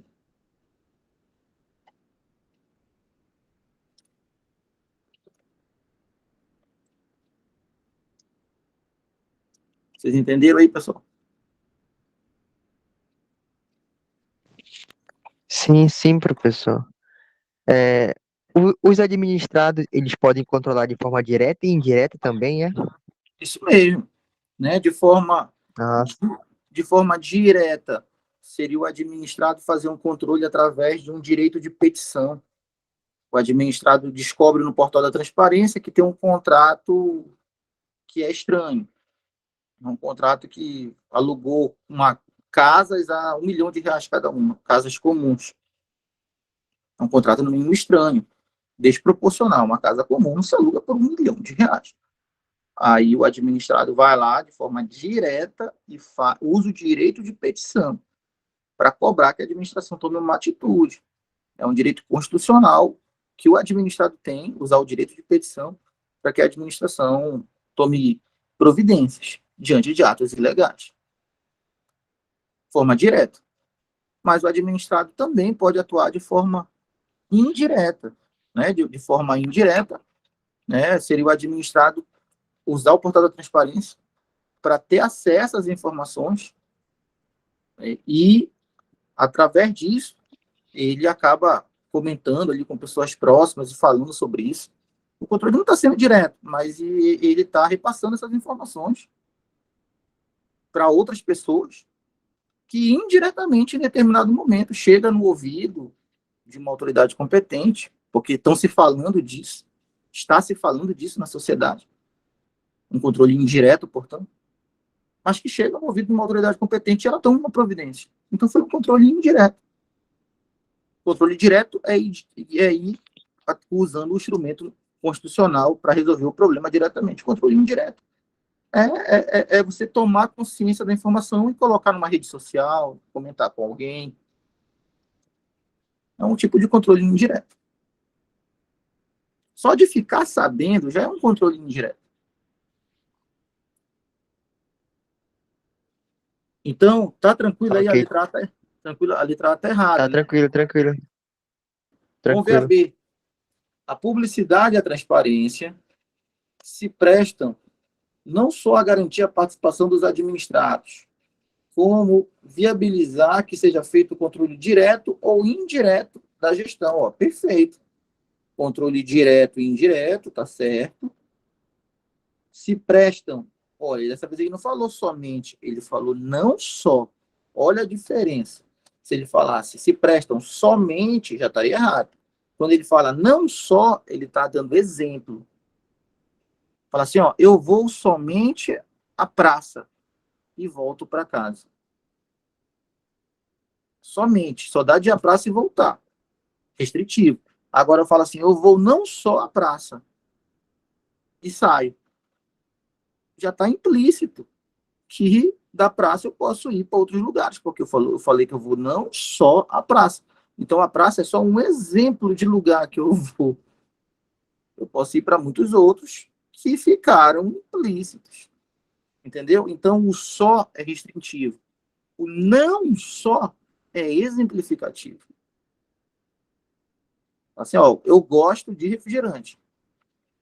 Vocês entenderam aí, pessoal? Sim, sim, professor. Os administrados, eles podem controlar de forma direta e indireta também, é? Isso mesmo, né? Ah, De forma direta, seria o administrado fazer um controle através de um direito de petição. O administrado descobre no portal da transparência que tem um contrato que é estranho. Um contrato que alugou casas a R$ 1 milhão cada uma, casas comuns. É um contrato, no mínimo, estranho, desproporcional. Uma casa comum não se aluga por R$ 1 milhão. Aí o administrado vai lá de forma direta e usa o direito de petição para cobrar que a administração tome uma atitude. É um direito constitucional que o administrado tem, usar o direito de petição para que a administração tome providências diante de atos ilegais. De forma direta. Mas o administrado também pode atuar de forma indireta. Né? De forma indireta, né? Seria o administrado usar o portal da transparência para ter acesso às informações, né? E, através disso, ele acaba comentando ali com pessoas próximas e falando sobre isso. O controle não está sendo direto, mas ele está repassando essas informações para outras pessoas que indiretamente, em determinado momento, chega no ouvido de uma autoridade competente, porque estão se falando disso, está se falando disso na sociedade, um controle indireto, portanto, mas que chega no ouvido de uma autoridade competente e ela toma uma providência. Então foi um controle indireto. O controle direto é ir usando o instrumento constitucional para resolver o problema diretamente. O controle indireto é você tomar consciência da informação e colocar numa rede social, comentar com alguém. É um tipo de controle indireto. Só de ficar sabendo já é um controle indireto. Então, tá tranquilo aí, ok. a letra A tá errada, Tá né? tranquilo. Vamos ver a B. A publicidade e a transparência se prestam não só a garantir a participação dos administrados, como viabilizar que seja feito o controle direto ou indireto da gestão. Ó, perfeito. Controle direto e indireto, tá certo. Se prestam, olha, dessa vez ele não falou somente, ele falou não só. Olha a diferença. Se ele falasse se prestam somente, já estaria errado. Quando ele fala não só, ele está dando exemplo. Fala assim, ó, eu vou somente à praça e volto para casa. Somente, só dá de ir à praça e voltar. Restritivo. Agora eu falo assim, eu vou não só à praça e saio. Já está implícito que da praça eu posso ir para outros lugares, porque eu falei que eu vou não só à praça. Então a praça é só um exemplo de lugar que eu vou. Eu posso ir para muitos outros que ficaram implícitos. Entendeu? Então o só é restritivo. O não só é exemplificativo. Assim, ó, eu gosto de refrigerante.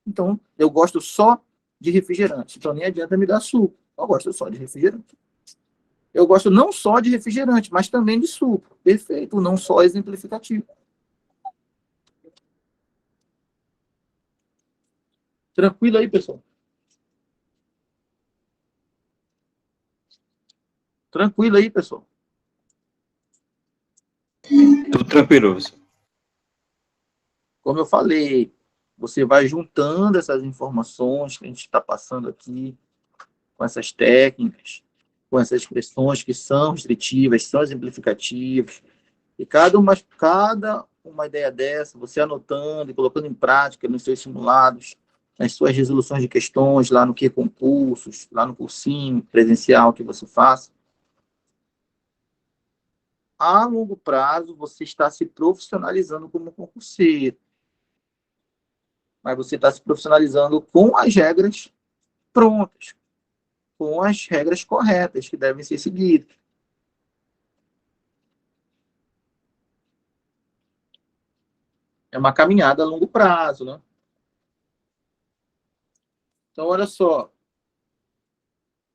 Então, eu gosto só de refrigerante. Então, nem adianta me dar suco. Eu gosto só de refrigerante. Eu gosto não só de refrigerante, mas também de suco. Perfeito. O não só é exemplificativo. Tranquilo aí, pessoal? Tranquilo aí, pessoal? Tudo tranquilo, professor. Como eu falei, você vai juntando essas informações que a gente está passando aqui, com essas técnicas, com essas expressões que são restritivas, são exemplificativas, e cada uma ideia dessa, você anotando e colocando em prática nos seus simulados, nas suas resoluções de questões, lá no que concursos, lá no cursinho presencial que você faça, a longo prazo você está se profissionalizando como concurseiro. Mas você está se profissionalizando com as regras prontas. com as regras corretas que devem ser seguidas. É uma caminhada a longo prazo, né? Então, olha só.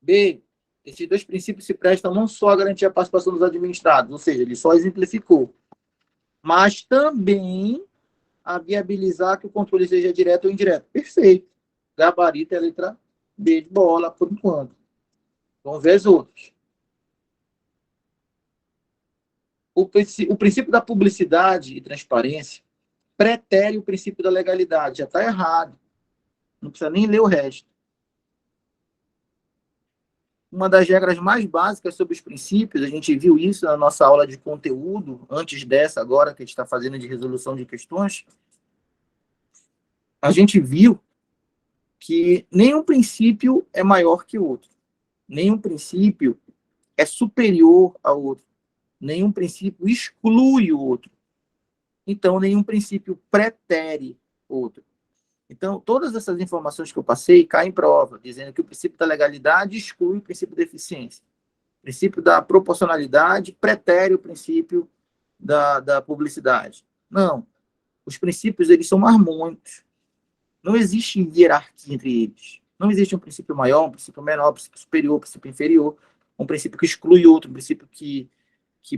B, esses dois princípios se prestam não só a garantir a participação dos administrados, ou seja, ele só exemplificou, mas também a viabilizar que o controle seja direto ou indireto. Perfeito. Gabarito é a letra B de bola, por enquanto. Vamos ver as outras. O princípio da publicidade e transparência pretere o princípio da legalidade. Já está errado. Não precisa nem ler o resto. Uma das regras mais básicas sobre os princípios, a gente viu isso na nossa aula de conteúdo, antes dessa agora, que a gente está fazendo de resolução de questões, a gente viu que nenhum princípio é maior que o outro. Nenhum princípio é superior ao outro. Nenhum princípio exclui o outro. Então, nenhum princípio pretere o outro. Então, todas essas informações que eu passei caem em prova, dizendo que o princípio da legalidade exclui o princípio da eficiência. O princípio da proporcionalidade pretere o princípio da publicidade. Não. Os princípios, eles são harmônicos. Não existe hierarquia entre eles. Não existe um princípio maior, um princípio menor, um princípio superior, um princípio inferior, um princípio que exclui outro, um princípio que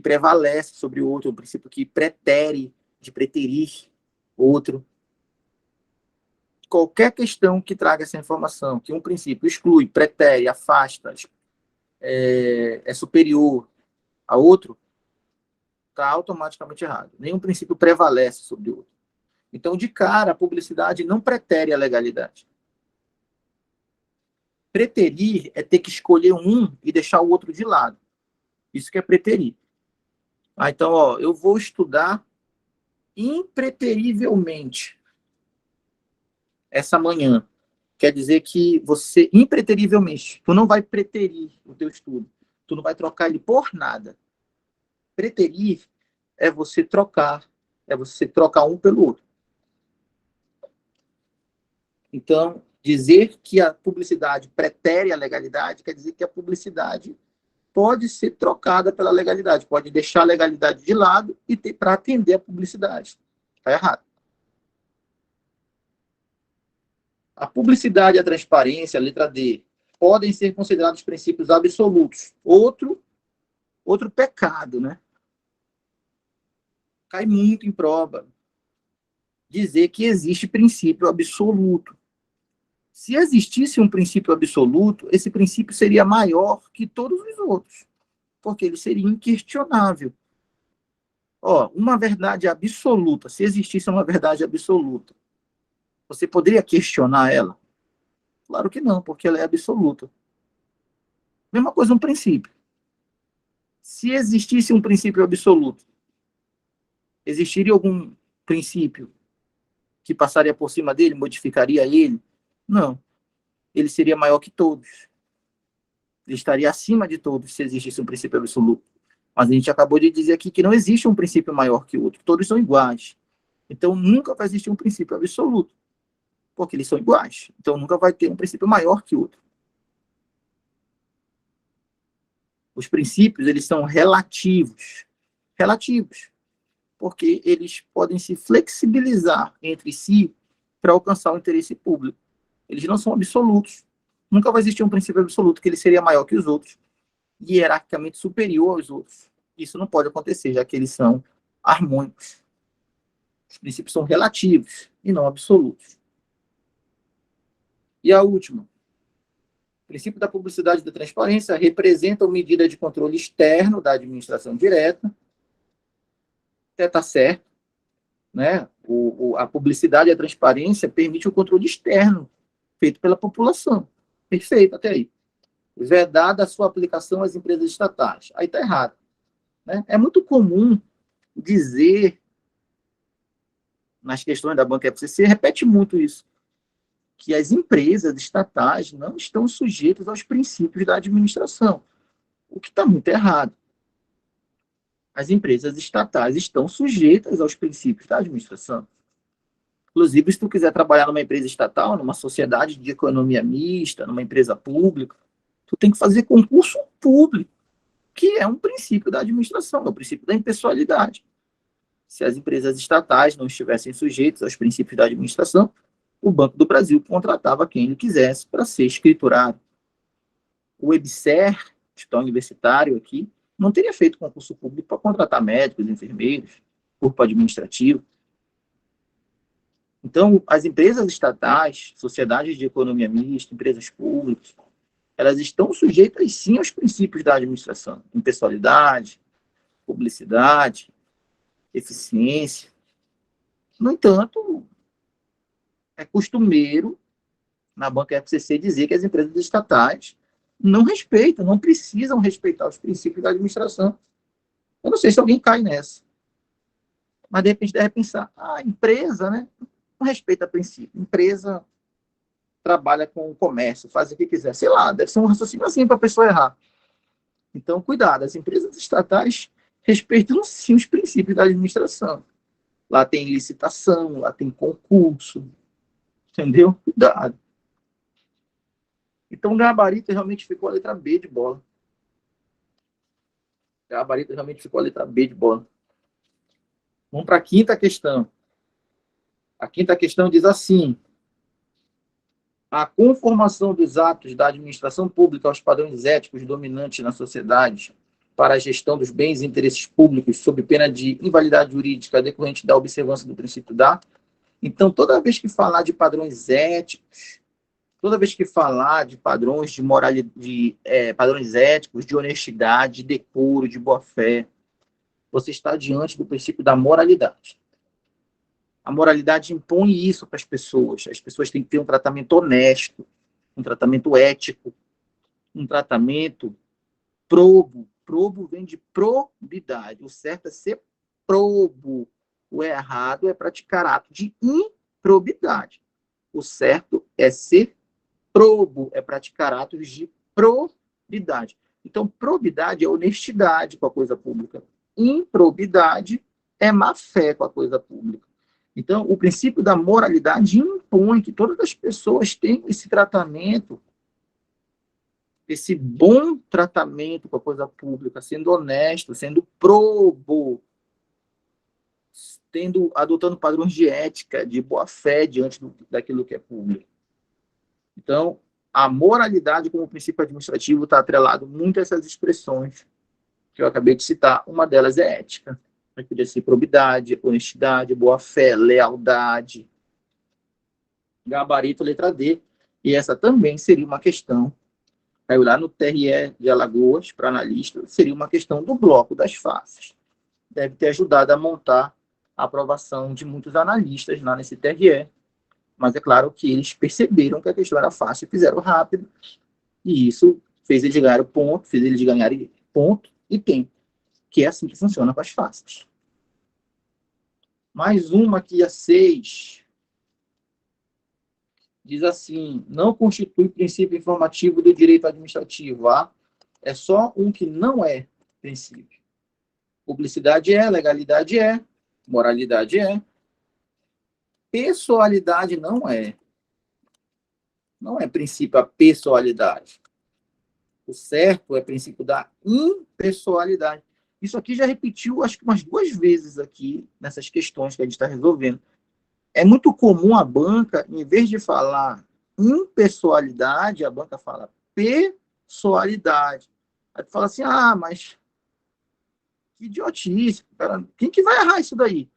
prevalece sobre o outro, um princípio que pretere, de preterir outro. Qualquer questão que traga essa informação, que um princípio exclui, pretere, afasta, é superior a outro, está automaticamente errado. Nenhum princípio prevalece sobre o outro. Então, de cara, a publicidade não pretere a legalidade. Preterir é ter que escolher um e deixar o outro de lado. Isso que é preterir. Então, ó, eu vou estudar impreterivelmente essa manhã. Quer dizer que você, impreterivelmente, tu não vai preterir o teu estudo. Tu não vai trocar ele por nada. Preterir é você trocar um pelo outro. Então, dizer que a publicidade pretere a legalidade quer dizer que a publicidade pode ser trocada pela legalidade, pode deixar a legalidade de lado e ter para atender a publicidade. Está errado. A publicidade e a transparência, letra D, podem ser considerados princípios absolutos. Outro pecado, né? Cai muito em prova dizer que existe princípio absoluto. Se existisse um princípio absoluto, esse princípio seria maior que todos os outros, porque ele seria inquestionável. Ó, uma verdade absoluta, se existisse uma verdade absoluta, você poderia questionar ela? Claro que não, porque ela é absoluta. Mesma coisa um princípio. Se existisse um princípio absoluto, existiria algum princípio que passaria por cima dele, modificaria ele? Não. Ele seria maior que todos. Ele estaria acima de todos se existisse um princípio absoluto. Mas a gente acabou de dizer aqui que não existe um princípio maior que o outro. Todos são iguais. Então, nunca vai existir um princípio absoluto. Porque eles são iguais. Então, nunca vai ter um princípio maior que o outro. Os princípios, eles são relativos. Relativos. Porque eles podem se flexibilizar entre si para alcançar o interesse público. Eles não são absolutos. Nunca vai existir um princípio absoluto que ele seria maior que os outros e hierarquicamente superior aos outros. Isso não pode acontecer, já que eles são harmônicos. Os princípios são relativos e não absolutos. E a última. O princípio da publicidade e da transparência representa uma medida de controle externo da administração direta. Até está certo. Né? A publicidade e a transparência permite o controle externo feito pela população. Perfeito, até aí. Vedada a sua aplicação às empresas estatais. Aí está errado. Né? É muito comum dizer, nas questões da banca FCC, repete muito isso, que as empresas estatais não estão sujeitas aos princípios da administração, o que está muito errado. As empresas estatais estão sujeitas aos princípios da administração. Inclusive, se tu quiser trabalhar numa empresa estatal, numa sociedade de economia mista, numa empresa pública, tu tem que fazer concurso público, que é um princípio da administração, é o princípio da impessoalidade. Se as empresas estatais não estivessem sujeitas aos princípios da administração, o Banco do Brasil contratava quem ele quisesse para ser escriturado. O EBSER, Instituto Universitário aqui, não teria feito concurso público para contratar médicos, enfermeiros, corpo administrativo. Então, as empresas estatais, sociedades de economia mista, empresas públicas, elas estão sujeitas, sim, aos princípios da administração. Impessoalidade, publicidade, eficiência. No entanto, é costumeiro, na banca FCC, dizer que as empresas estatais não respeitam, não precisam respeitar os princípios da administração. Eu não sei se alguém cai nessa. Mas, de repente, deve pensar, a empresa, né, não respeita princípio. Empresa trabalha com o comércio, faz o que quiser. Sei lá, deve ser um raciocínio assim para a pessoa errar. Então, cuidado, as empresas estatais respeitam, sim, os princípios da administração. Lá tem licitação, lá tem concurso, entendeu? Cuidado. Então, o gabarito realmente ficou a letra B de bola. Gabarito realmente ficou a letra B de bola. Vamos para a quinta questão. A quinta questão diz assim: a conformação dos atos da administração pública aos padrões éticos dominantes na sociedade para a gestão dos bens e interesses públicos sob pena de invalidade jurídica decorrente da observância do princípio da. Então, toda vez que falar de padrões éticos, toda vez que falar de padrões de moralidade, padrões éticos, de honestidade, de decoro, de boa-fé, você está diante do princípio da moralidade. A moralidade impõe isso para as pessoas. As pessoas têm que ter um tratamento honesto, um tratamento ético, um tratamento probo. Probo vem de probidade. O certo é ser probo. O errado é praticar ato de improbidade. O certo é ser probo, é praticar atos de probidade. Então, probidade é honestidade com a coisa pública. Improbidade é má-fé com a coisa pública. Então, o princípio da moralidade impõe que todas as pessoas tenham esse tratamento, esse bom tratamento com a coisa pública, sendo honesto, sendo probo, adotando padrões de ética, de boa-fé diante daquilo que é público. Então, a moralidade como princípio administrativo está atrelado muito a essas expressões que eu acabei de citar. Uma delas é ética. Mas podia ser probidade, honestidade, boa-fé, lealdade. Gabarito, letra D. E essa também seria uma questão, caiu lá no TRE de Alagoas, para analista, seria uma questão do bloco das faces. Deve ter ajudado a montar a aprovação de muitos analistas lá nesse TRE. Mas é claro que eles perceberam que a questão era fácil e fizeram rápido. E isso fez eles ganharem ponto, fez eles ganharem ponto e tempo. Que é assim que funciona com as faces. Mais uma aqui, a 6. Diz assim: não constitui princípio informativo do direito administrativo. É só um que não é princípio. Publicidade é, legalidade é, moralidade é. Pessoalidade não é. Não é princípio a pessoalidade. O certo é princípio da impessoalidade. Isso aqui já repetiu, acho que umas 2 vezes aqui, nessas questões que a gente está resolvendo. É muito comum a banca, em vez de falar impessoalidade, a banca fala pessoalidade. Aí tu fala assim, mas que idiotice, cara, quem que vai errar isso daí?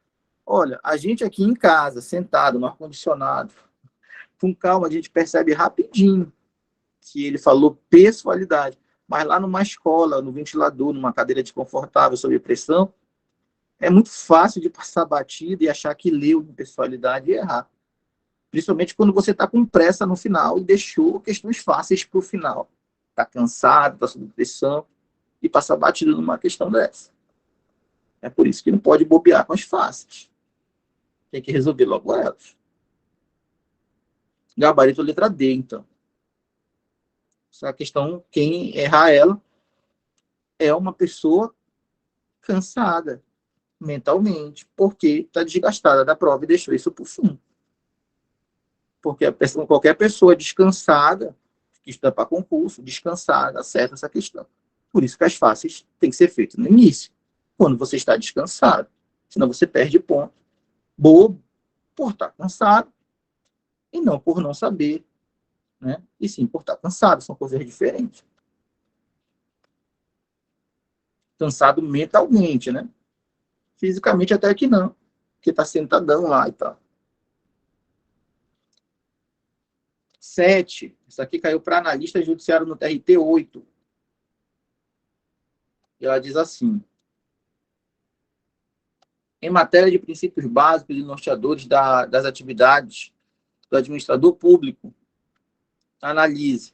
Olha, a gente aqui em casa, sentado no ar-condicionado, com calma, a gente percebe rapidinho que ele falou pessoalidade. Mas lá numa escola, no ventilador, numa cadeira desconfortável, sob pressão, é muito fácil de passar batida e achar que leu impessoalidade e errar. Principalmente quando você está com pressa no final e deixou questões fáceis para o final. Está cansado, está sob pressão e passar batida numa questão dessa. É por isso que não pode bobear com as fáceis. Tem que resolver logo elas. Gabarito letra D, então. Essa questão, quem errar ela é uma pessoa cansada mentalmente, porque está desgastada da prova e deixou isso por fim. Porque qualquer pessoa descansada que estuda para concurso, descansar, acerta essa questão. Por isso que as fáceis têm que ser feitas no início, quando você está descansado. Senão você perde ponto. Bobo, por estar cansado, e não por não saber, né? E sim por estar cansado, são coisas diferentes. Cansado mentalmente, né? Fisicamente até que não, porque está sentadão lá e tal. 7. Isso aqui caiu para analista judiciário no TRT 8. E ela diz assim: em matéria de princípios básicos e norteadores das atividades do administrador público, analise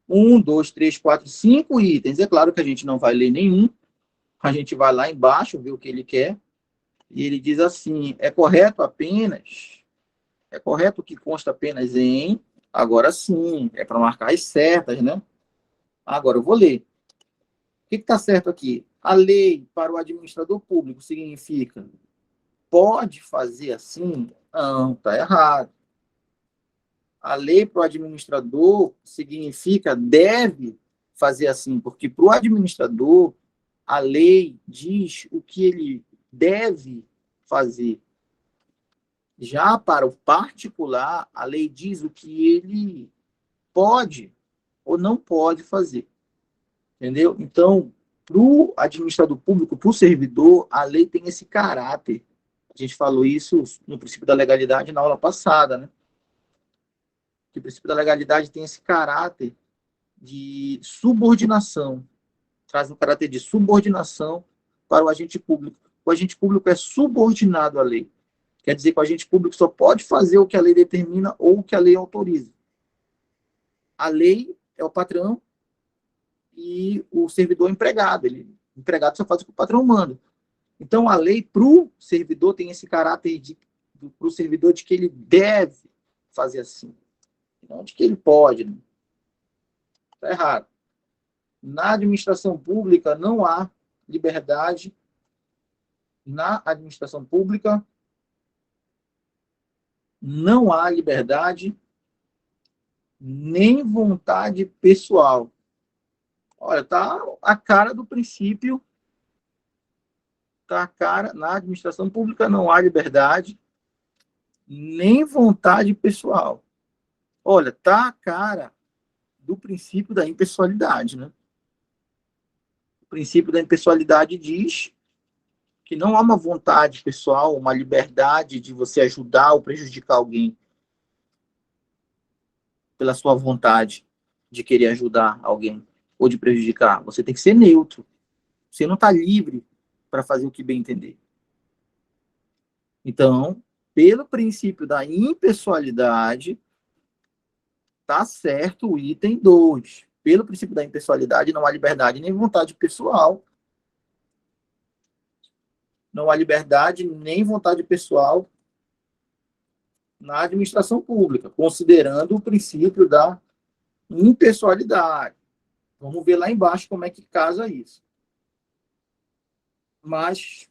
1, 2, 3, 4, 5 itens. É claro que a gente não vai ler nenhum, a gente vai lá embaixo ver o que ele quer, e ele diz assim: é correto que consta apenas em, agora sim, é para marcar as certas, né? Agora eu vou ler. O que está certo aqui? A lei para o administrador público significa pode fazer assim? Não, está errado. A lei para o administrador significa deve fazer assim, porque para o administrador, a lei diz o que ele deve fazer. Já para o particular, a lei diz o que ele pode ou não pode fazer. Entendeu? Então, para o administrador público, para o servidor, a lei tem esse caráter. A gente falou isso no princípio da legalidade na aula passada, né? Que o princípio da legalidade tem esse caráter de subordinação, traz um caráter de subordinação para o agente público. O agente público é subordinado à lei. Quer dizer que o agente público só pode fazer o que a lei determina ou o que a lei autoriza. A lei é o patrão e o servidor é empregado. O empregado só faz o que o patrão manda. Então, a lei para o servidor tem esse caráter para o servidor de que ele deve fazer assim. Não de que ele pode. Está errado. Na administração pública não há liberdade. Na administração pública não há liberdade nem vontade pessoal. Olha, tá a cara do princípio. Tá a cara. Na administração pública não há liberdade nem vontade pessoal. Olha, tá a cara do princípio da impessoalidade, né? O princípio da impessoalidade diz que não há uma vontade pessoal, uma liberdade de você ajudar ou prejudicar alguém pela sua vontade de querer ajudar alguém ou de prejudicar. Você tem que ser neutro. Você não está livre para fazer o que bem entender. Então, pelo princípio da impessoalidade, tá certo o item 2. Pelo princípio da impessoalidade, não há liberdade nem vontade pessoal. Não há liberdade nem vontade pessoal na administração pública, considerando o princípio da impessoalidade. Vamos ver lá embaixo como é que casa isso. Mas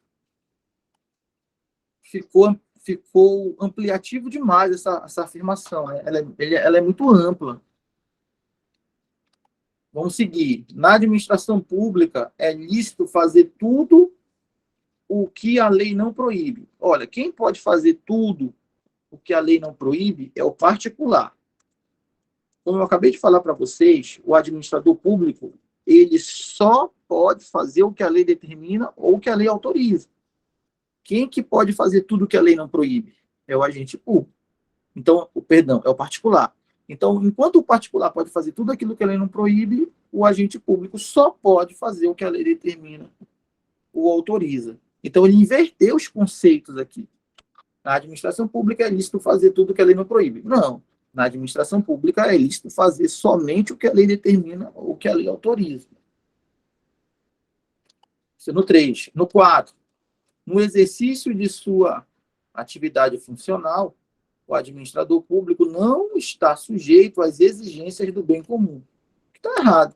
ficou ampliativo demais essa afirmação, né? Ela é muito ampla. Vamos seguir. Na administração pública, é lícito fazer tudo o que a lei não proíbe. Olha, quem pode fazer tudo o que a lei não proíbe é o particular. Como eu acabei de falar para vocês, o administrador público, ele só pode fazer o que a lei determina ou o que a lei autoriza. Quem que pode fazer tudo o que a lei não proíbe? É o agente público. Então, é o particular. Então, enquanto o particular pode fazer tudo aquilo que a lei não proíbe, o agente público só pode fazer o que a lei determina ou autoriza. Então, ele inverteu os conceitos aqui. Na administração pública é lícito fazer tudo o que a lei não proíbe. Não. Na administração pública é lícito fazer somente o que a lei determina ou o que a lei autoriza. Isso no 3. No 4. No exercício de sua atividade funcional, o administrador público não está sujeito às exigências do bem comum. Está errado.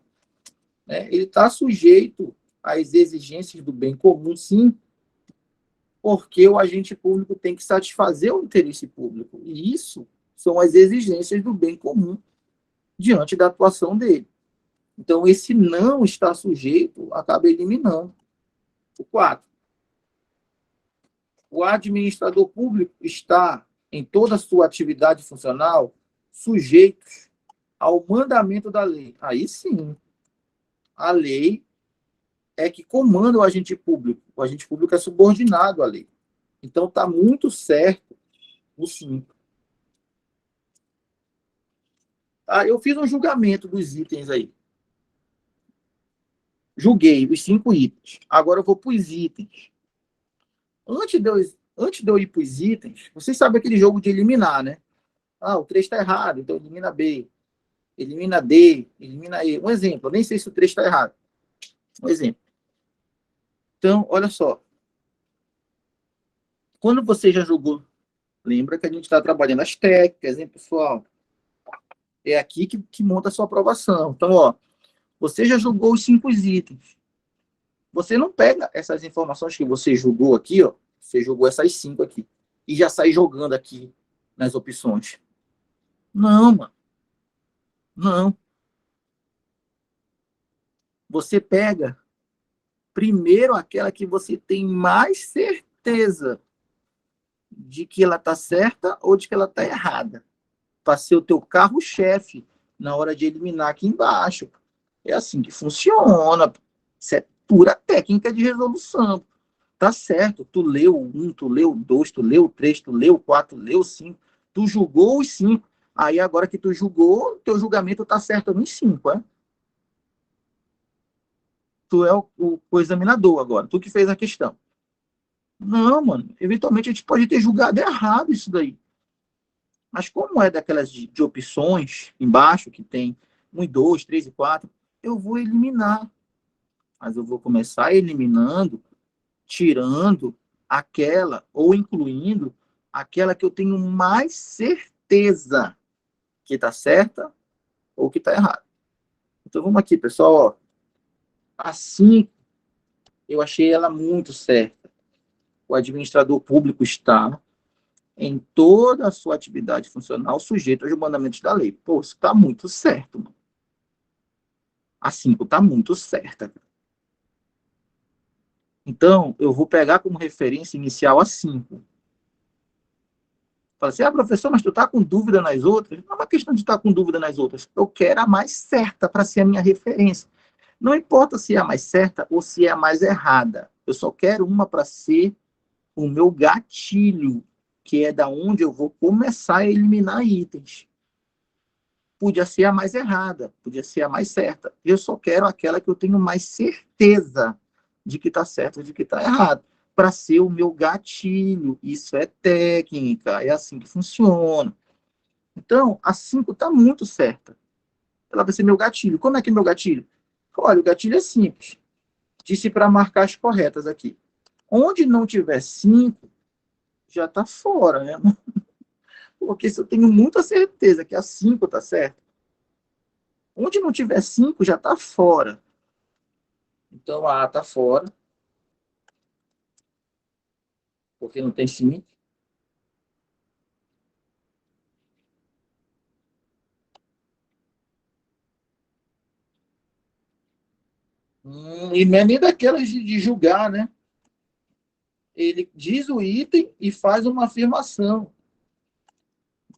Né? Ele está sujeito às exigências do bem comum, sim, porque o agente público tem que satisfazer o interesse público. E isso são as exigências do bem comum. diante da atuação dele. Então, esse não está sujeito acaba eliminando. O 4. O administrador público está, em toda a sua atividade funcional, sujeito ao mandamento da lei. Aí sim, a lei é que comanda o agente público. O agente público é subordinado à lei. Então, está muito certo o 5. Tá? Eu fiz um julgamento dos itens aí. Julguei os 5 itens. Agora eu vou para os itens. Antes de eu ir para os itens, vocês sabem aquele jogo de eliminar, né? Ah, o 3 está errado, então elimina B. Elimina D, elimina E. Um exemplo, eu nem sei se o 3 está errado. Um exemplo. Então, olha só. Quando você já jogou, lembra que a gente está trabalhando as técnicas, hein, pessoal? É aqui que monta a sua aprovação. Então, ó, você já jogou os 5 itens. Você não pega essas informações que você jogou aqui, ó. Você jogou essas 5 aqui. E já sai jogando aqui nas opções. Não, mano. Não. Você pega primeiro aquela que você tem mais certeza de que ela está certa ou de que ela está errada. Para ser o teu carro-chefe na hora de eliminar aqui embaixo. É assim que funciona. Isso é pura técnica de resolução. Tá certo, tu leu o 1, tu leu o 2, tu leu o 3, tu leu o 4, tu leu o 5, tu julgou os 5. Aí agora que tu julgou, teu julgamento tá certo nos 5, é? Tu é o examinador agora, tu que fez a questão. Não, mano, eventualmente a gente pode ter julgado errado isso daí. Mas como é daquelas de opções embaixo, que tem 1 e 2, 3 e 4, eu vou eliminar. Mas eu vou começar eliminando, tirando aquela, ou incluindo aquela que eu tenho mais certeza que está certa ou que está errada. Então vamos aqui, pessoal. Ó. Assim, eu achei ela muito certa. O administrador público está, em toda a sua atividade funcional, sujeito aos mandamentos da lei. Pô, isso está muito certo, mano. A 5 está muito certa. Então, eu vou pegar como referência inicial a 5. Fala assim, professor, mas tu tá com dúvida nas outras? Não é uma questão de estar com dúvida nas outras. Eu quero a mais certa para ser a minha referência. Não importa se é a mais certa ou se é a mais errada. Eu só quero uma para ser o meu gatilho, que é da onde eu vou começar a eliminar itens. Podia ser a mais errada, podia ser a mais certa. Eu só quero aquela que eu tenho mais certeza de que está certo e de que está errado, para ser o meu gatilho. Isso é técnica, é assim que funciona. Então, a 5 está muito certa. Ela vai ser meu gatilho. Como é que é meu gatilho? Olha, o gatilho é simples. Disse para marcar as corretas aqui. Onde não tiver 5, já está fora, né? Porque se eu tenho muita certeza que a 5 está certa, onde não tiver 5, já está fora. Então, a A está fora. Porque não tem 5. E não é nem daquelas de julgar, né? Ele diz o item e faz uma afirmação.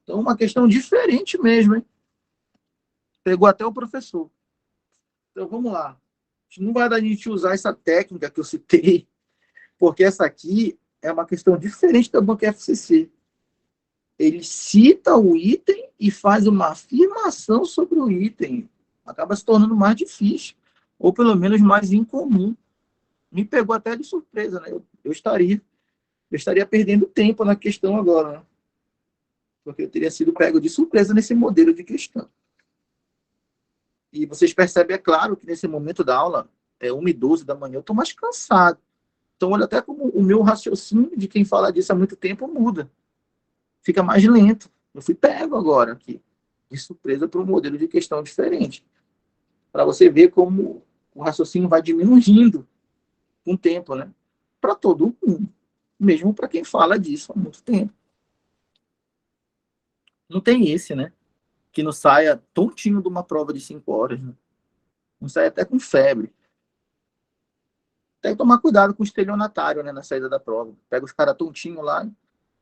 Então, uma questão diferente mesmo, hein? Pegou até o professor. Então, vamos lá. Não vai dar a gente usar essa técnica que eu citei, porque essa aqui é uma questão diferente da banca FCC. Ele cita o item e faz uma afirmação sobre o item. Acaba se tornando mais difícil, ou pelo menos mais incomum. Me pegou até de surpresa, né? Eu estaria perdendo tempo na questão agora, né? Porque eu teria sido pego de surpresa nesse modelo de questão. E vocês percebem, é claro, que nesse momento da aula, 1h12 da manhã, eu estou mais cansado. Então, olha até como o meu raciocínio de quem fala disso há muito tempo muda. Fica mais lento. Eu fui pego agora aqui, de surpresa para um modelo de questão diferente. Para você ver como o raciocínio vai diminuindo com o tempo, né? Para todo mundo. Mesmo para quem fala disso há muito tempo. Não tem esse, né? que não saia tontinho de uma prova de 5 horas, né? Não saia até com febre. Tem que tomar cuidado com o estelionatário, né, na saída da prova. Pega os caras tontinhos lá,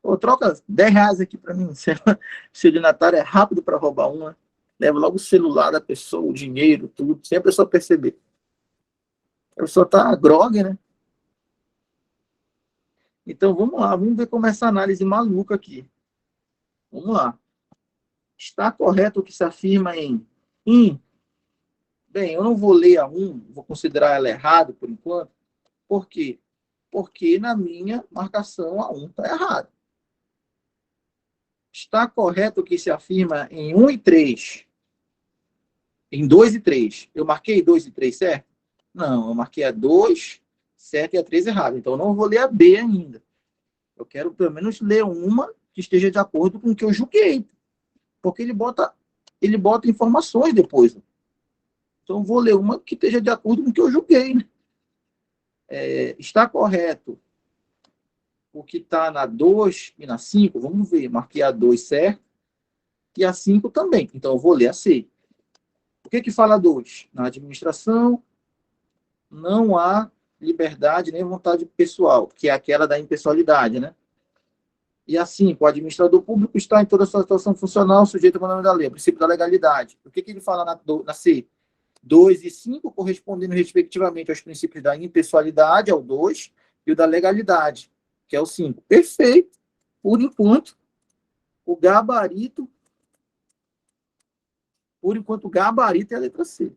pô, troca R$10 aqui para mim. O estelionatário é rápido para roubar uma, leva logo o celular da pessoa, o dinheiro, tudo, sem a pessoa perceber. A pessoa tá grogue, né? Então vamos lá, vamos ver como é essa análise maluca aqui. Vamos lá. Está correto o que se afirma em 1? Bem, eu não vou ler a 1, vou considerar ela errada por enquanto. Por quê? Porque na minha marcação a 1 está errada. Está correto o que se afirma em 1 e 3? Em 2 e 3. Eu marquei 2 e 3 certo? Não, eu marquei a 2 certo e a 3 errado. Então eu não vou ler a B ainda. Eu quero pelo menos ler uma que esteja de acordo com o que eu julguei. Porque ele bota informações depois. Então eu vou ler uma que esteja de acordo com o que eu julguei, né? Está correto o que está na 2 e na 5? Vamos ver. Marquei a 2 certo e a 5 também. Então eu vou ler a C. O que fala 2? Na administração não há liberdade nem vontade pessoal, que é aquela da impessoalidade, né? E a 5, o administrador público está em toda a sua situação funcional sujeito ao mandamento da lei, o princípio da legalidade. O que ele fala na C? 2 e 5 correspondendo respectivamente aos princípios da impessoalidade, é o 2, e o da legalidade, que é o 5. Perfeito. Por enquanto, o gabarito é a letra C.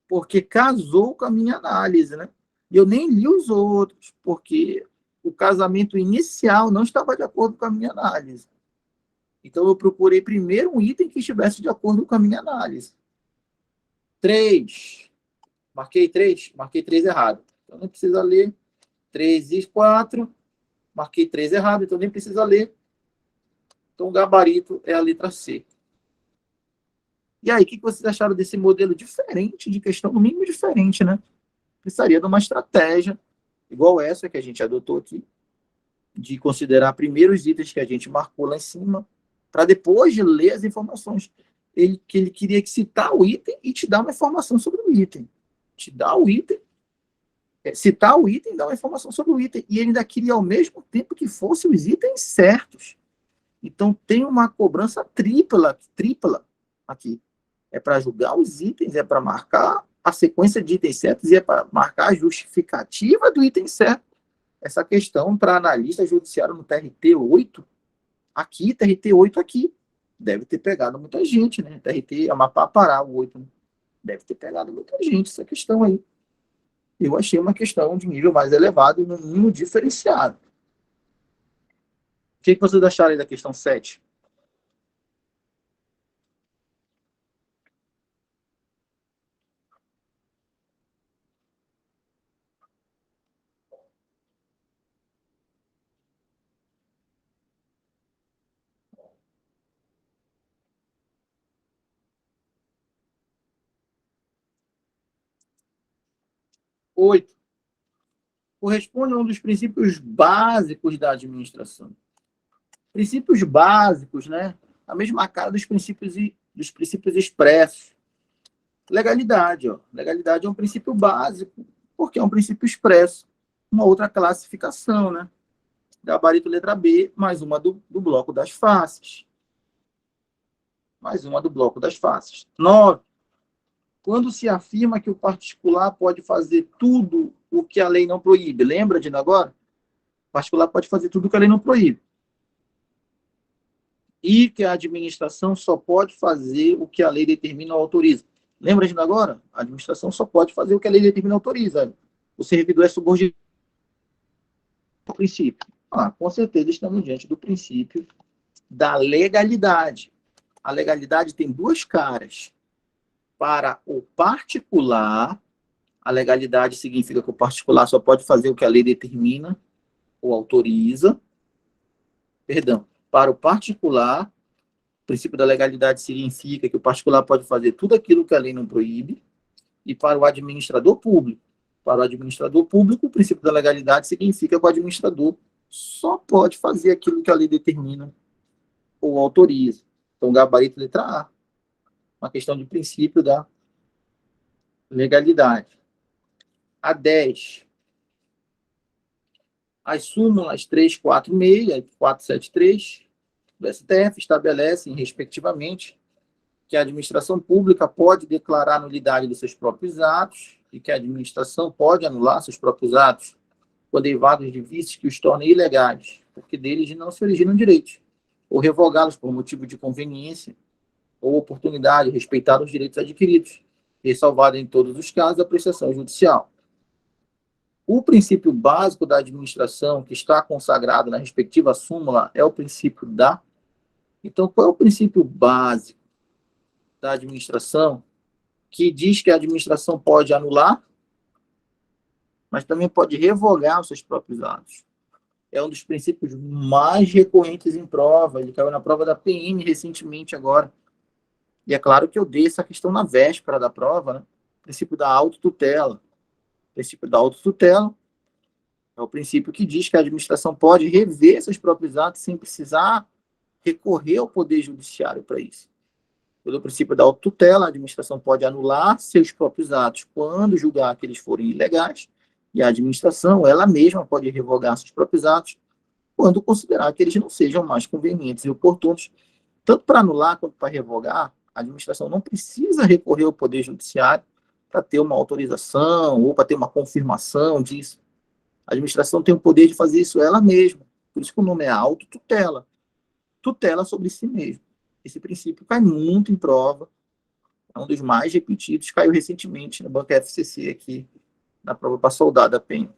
Porque casou com a minha análise, né? E eu nem li os outros, porque o casamento inicial não estava de acordo com a minha análise. Então, eu procurei primeiro um item que estivesse de acordo com a minha análise. 3. Marquei 3? Marquei 3 errado. Então, não precisa ler. 3 e 4. Marquei 3 errado, então nem precisa ler. Então, o gabarito é a letra C. E aí, o que vocês acharam desse modelo diferente de questão? No mínimo diferente, né? Precisaria de uma estratégia, igual essa que a gente adotou aqui, de considerar primeiro os itens que a gente marcou lá em cima, para depois de ler as informações. Ele queria citar o item e te dar uma informação sobre o item. Te dar o item, citar o item e dar uma informação sobre o item. E ele ainda queria, ao mesmo tempo, que fossem os itens certos. Então, tem uma cobrança tripla aqui. É para julgar os itens, é para marcar a sequência de itens certos e é para marcar a justificativa do item certo. Essa questão para analista judiciário no TRT 8, aqui, TRT 8 aqui, deve ter pegado muita gente, né? TRT Amapá Pará, o 8, né? Deve ter pegado muita gente essa questão aí. Eu achei uma questão de nível mais elevado, no mínimo diferenciado. O que vocês acharam aí da questão 7? Oito. Corresponde a um dos princípios básicos da administração. Princípios básicos, né? A mesma cara dos princípios expressos. Legalidade, ó. Legalidade é um princípio básico, porque é um princípio expresso. Uma outra classificação, né? Gabarito letra B, mais uma do bloco das faces. Mais uma do bloco das faces. 9. Quando se afirma que o particular pode fazer tudo o que a lei não proíbe. Lembra de agora? O particular pode fazer tudo o que a lei não proíbe. E que a administração só pode fazer o que a lei determina ou autoriza. Lembra de agora? A administração só pode fazer o que a lei determina ou autoriza. O servidor é subordinado ao princípio. Com certeza estamos diante do princípio da legalidade. A legalidade tem duas caras. Para o particular, a legalidade significa que o particular só pode fazer o que a lei determina ou autoriza. Perdão. Para o particular, o princípio da legalidade significa que o particular pode fazer tudo aquilo que a lei não proíbe. E para o administrador público, o princípio da legalidade significa que o administrador só pode fazer aquilo que a lei determina ou autoriza. Então, gabarito letra A. Uma questão de princípio da legalidade. A 10. As súmulas 346 e 473 do STF estabelecem, respectivamente, que a administração pública pode declarar a nulidade de seus próprios atos e que a administração pode anular seus próprios atos quando derivados de vícios que os tornem ilegais, porque deles não se originam direitos, ou revogá-los por motivo de conveniência ou oportunidade, respeitar os direitos adquiridos, ressalvado em todos os casos a apreciação judicial. O princípio básico da administração, que está consagrado na respectiva súmula, é o princípio da... Então, qual é o princípio básico da administração, que diz que a administração pode anular, mas também pode revogar os seus próprios atos? É um dos princípios mais recorrentes em prova. Ele caiu na prova da PM recentemente agora. E é claro que eu dei essa questão na véspera da prova, né? O princípio da autotutela. O princípio da autotutela é o princípio que diz que a administração pode rever seus próprios atos sem precisar recorrer ao Poder Judiciário para isso. Pelo princípio da autotutela, a administração pode anular seus próprios atos quando julgar que eles forem ilegais, e a administração, ela mesma, pode revogar seus próprios atos quando considerar que eles não sejam mais convenientes e oportunos. Tanto para anular quanto para revogar, a administração não precisa recorrer ao Poder Judiciário para ter uma autorização ou para ter uma confirmação disso. A administração tem o poder de fazer isso ela mesma. Por isso que o nome é autotutela. Tutela sobre si mesma. Esse princípio cai muito em prova. É um dos mais repetidos. Caiu recentemente na banca FCC aqui, na prova para soldado da PEN.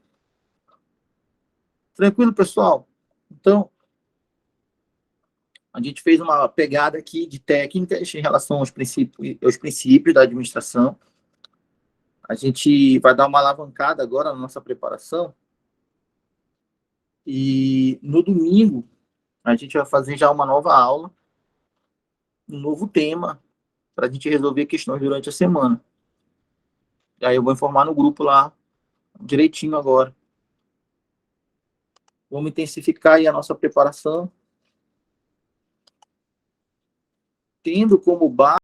Tranquilo, pessoal? Então, a gente fez uma pegada aqui de técnicas em relação aos princípios da administração. A gente vai dar uma alavancada agora na nossa preparação. E no domingo, a gente vai fazer já uma nova aula, um novo tema, para a gente resolver questões durante a semana. E aí eu vou informar no grupo lá, direitinho agora. Vamos intensificar aí a nossa preparação, tendo como base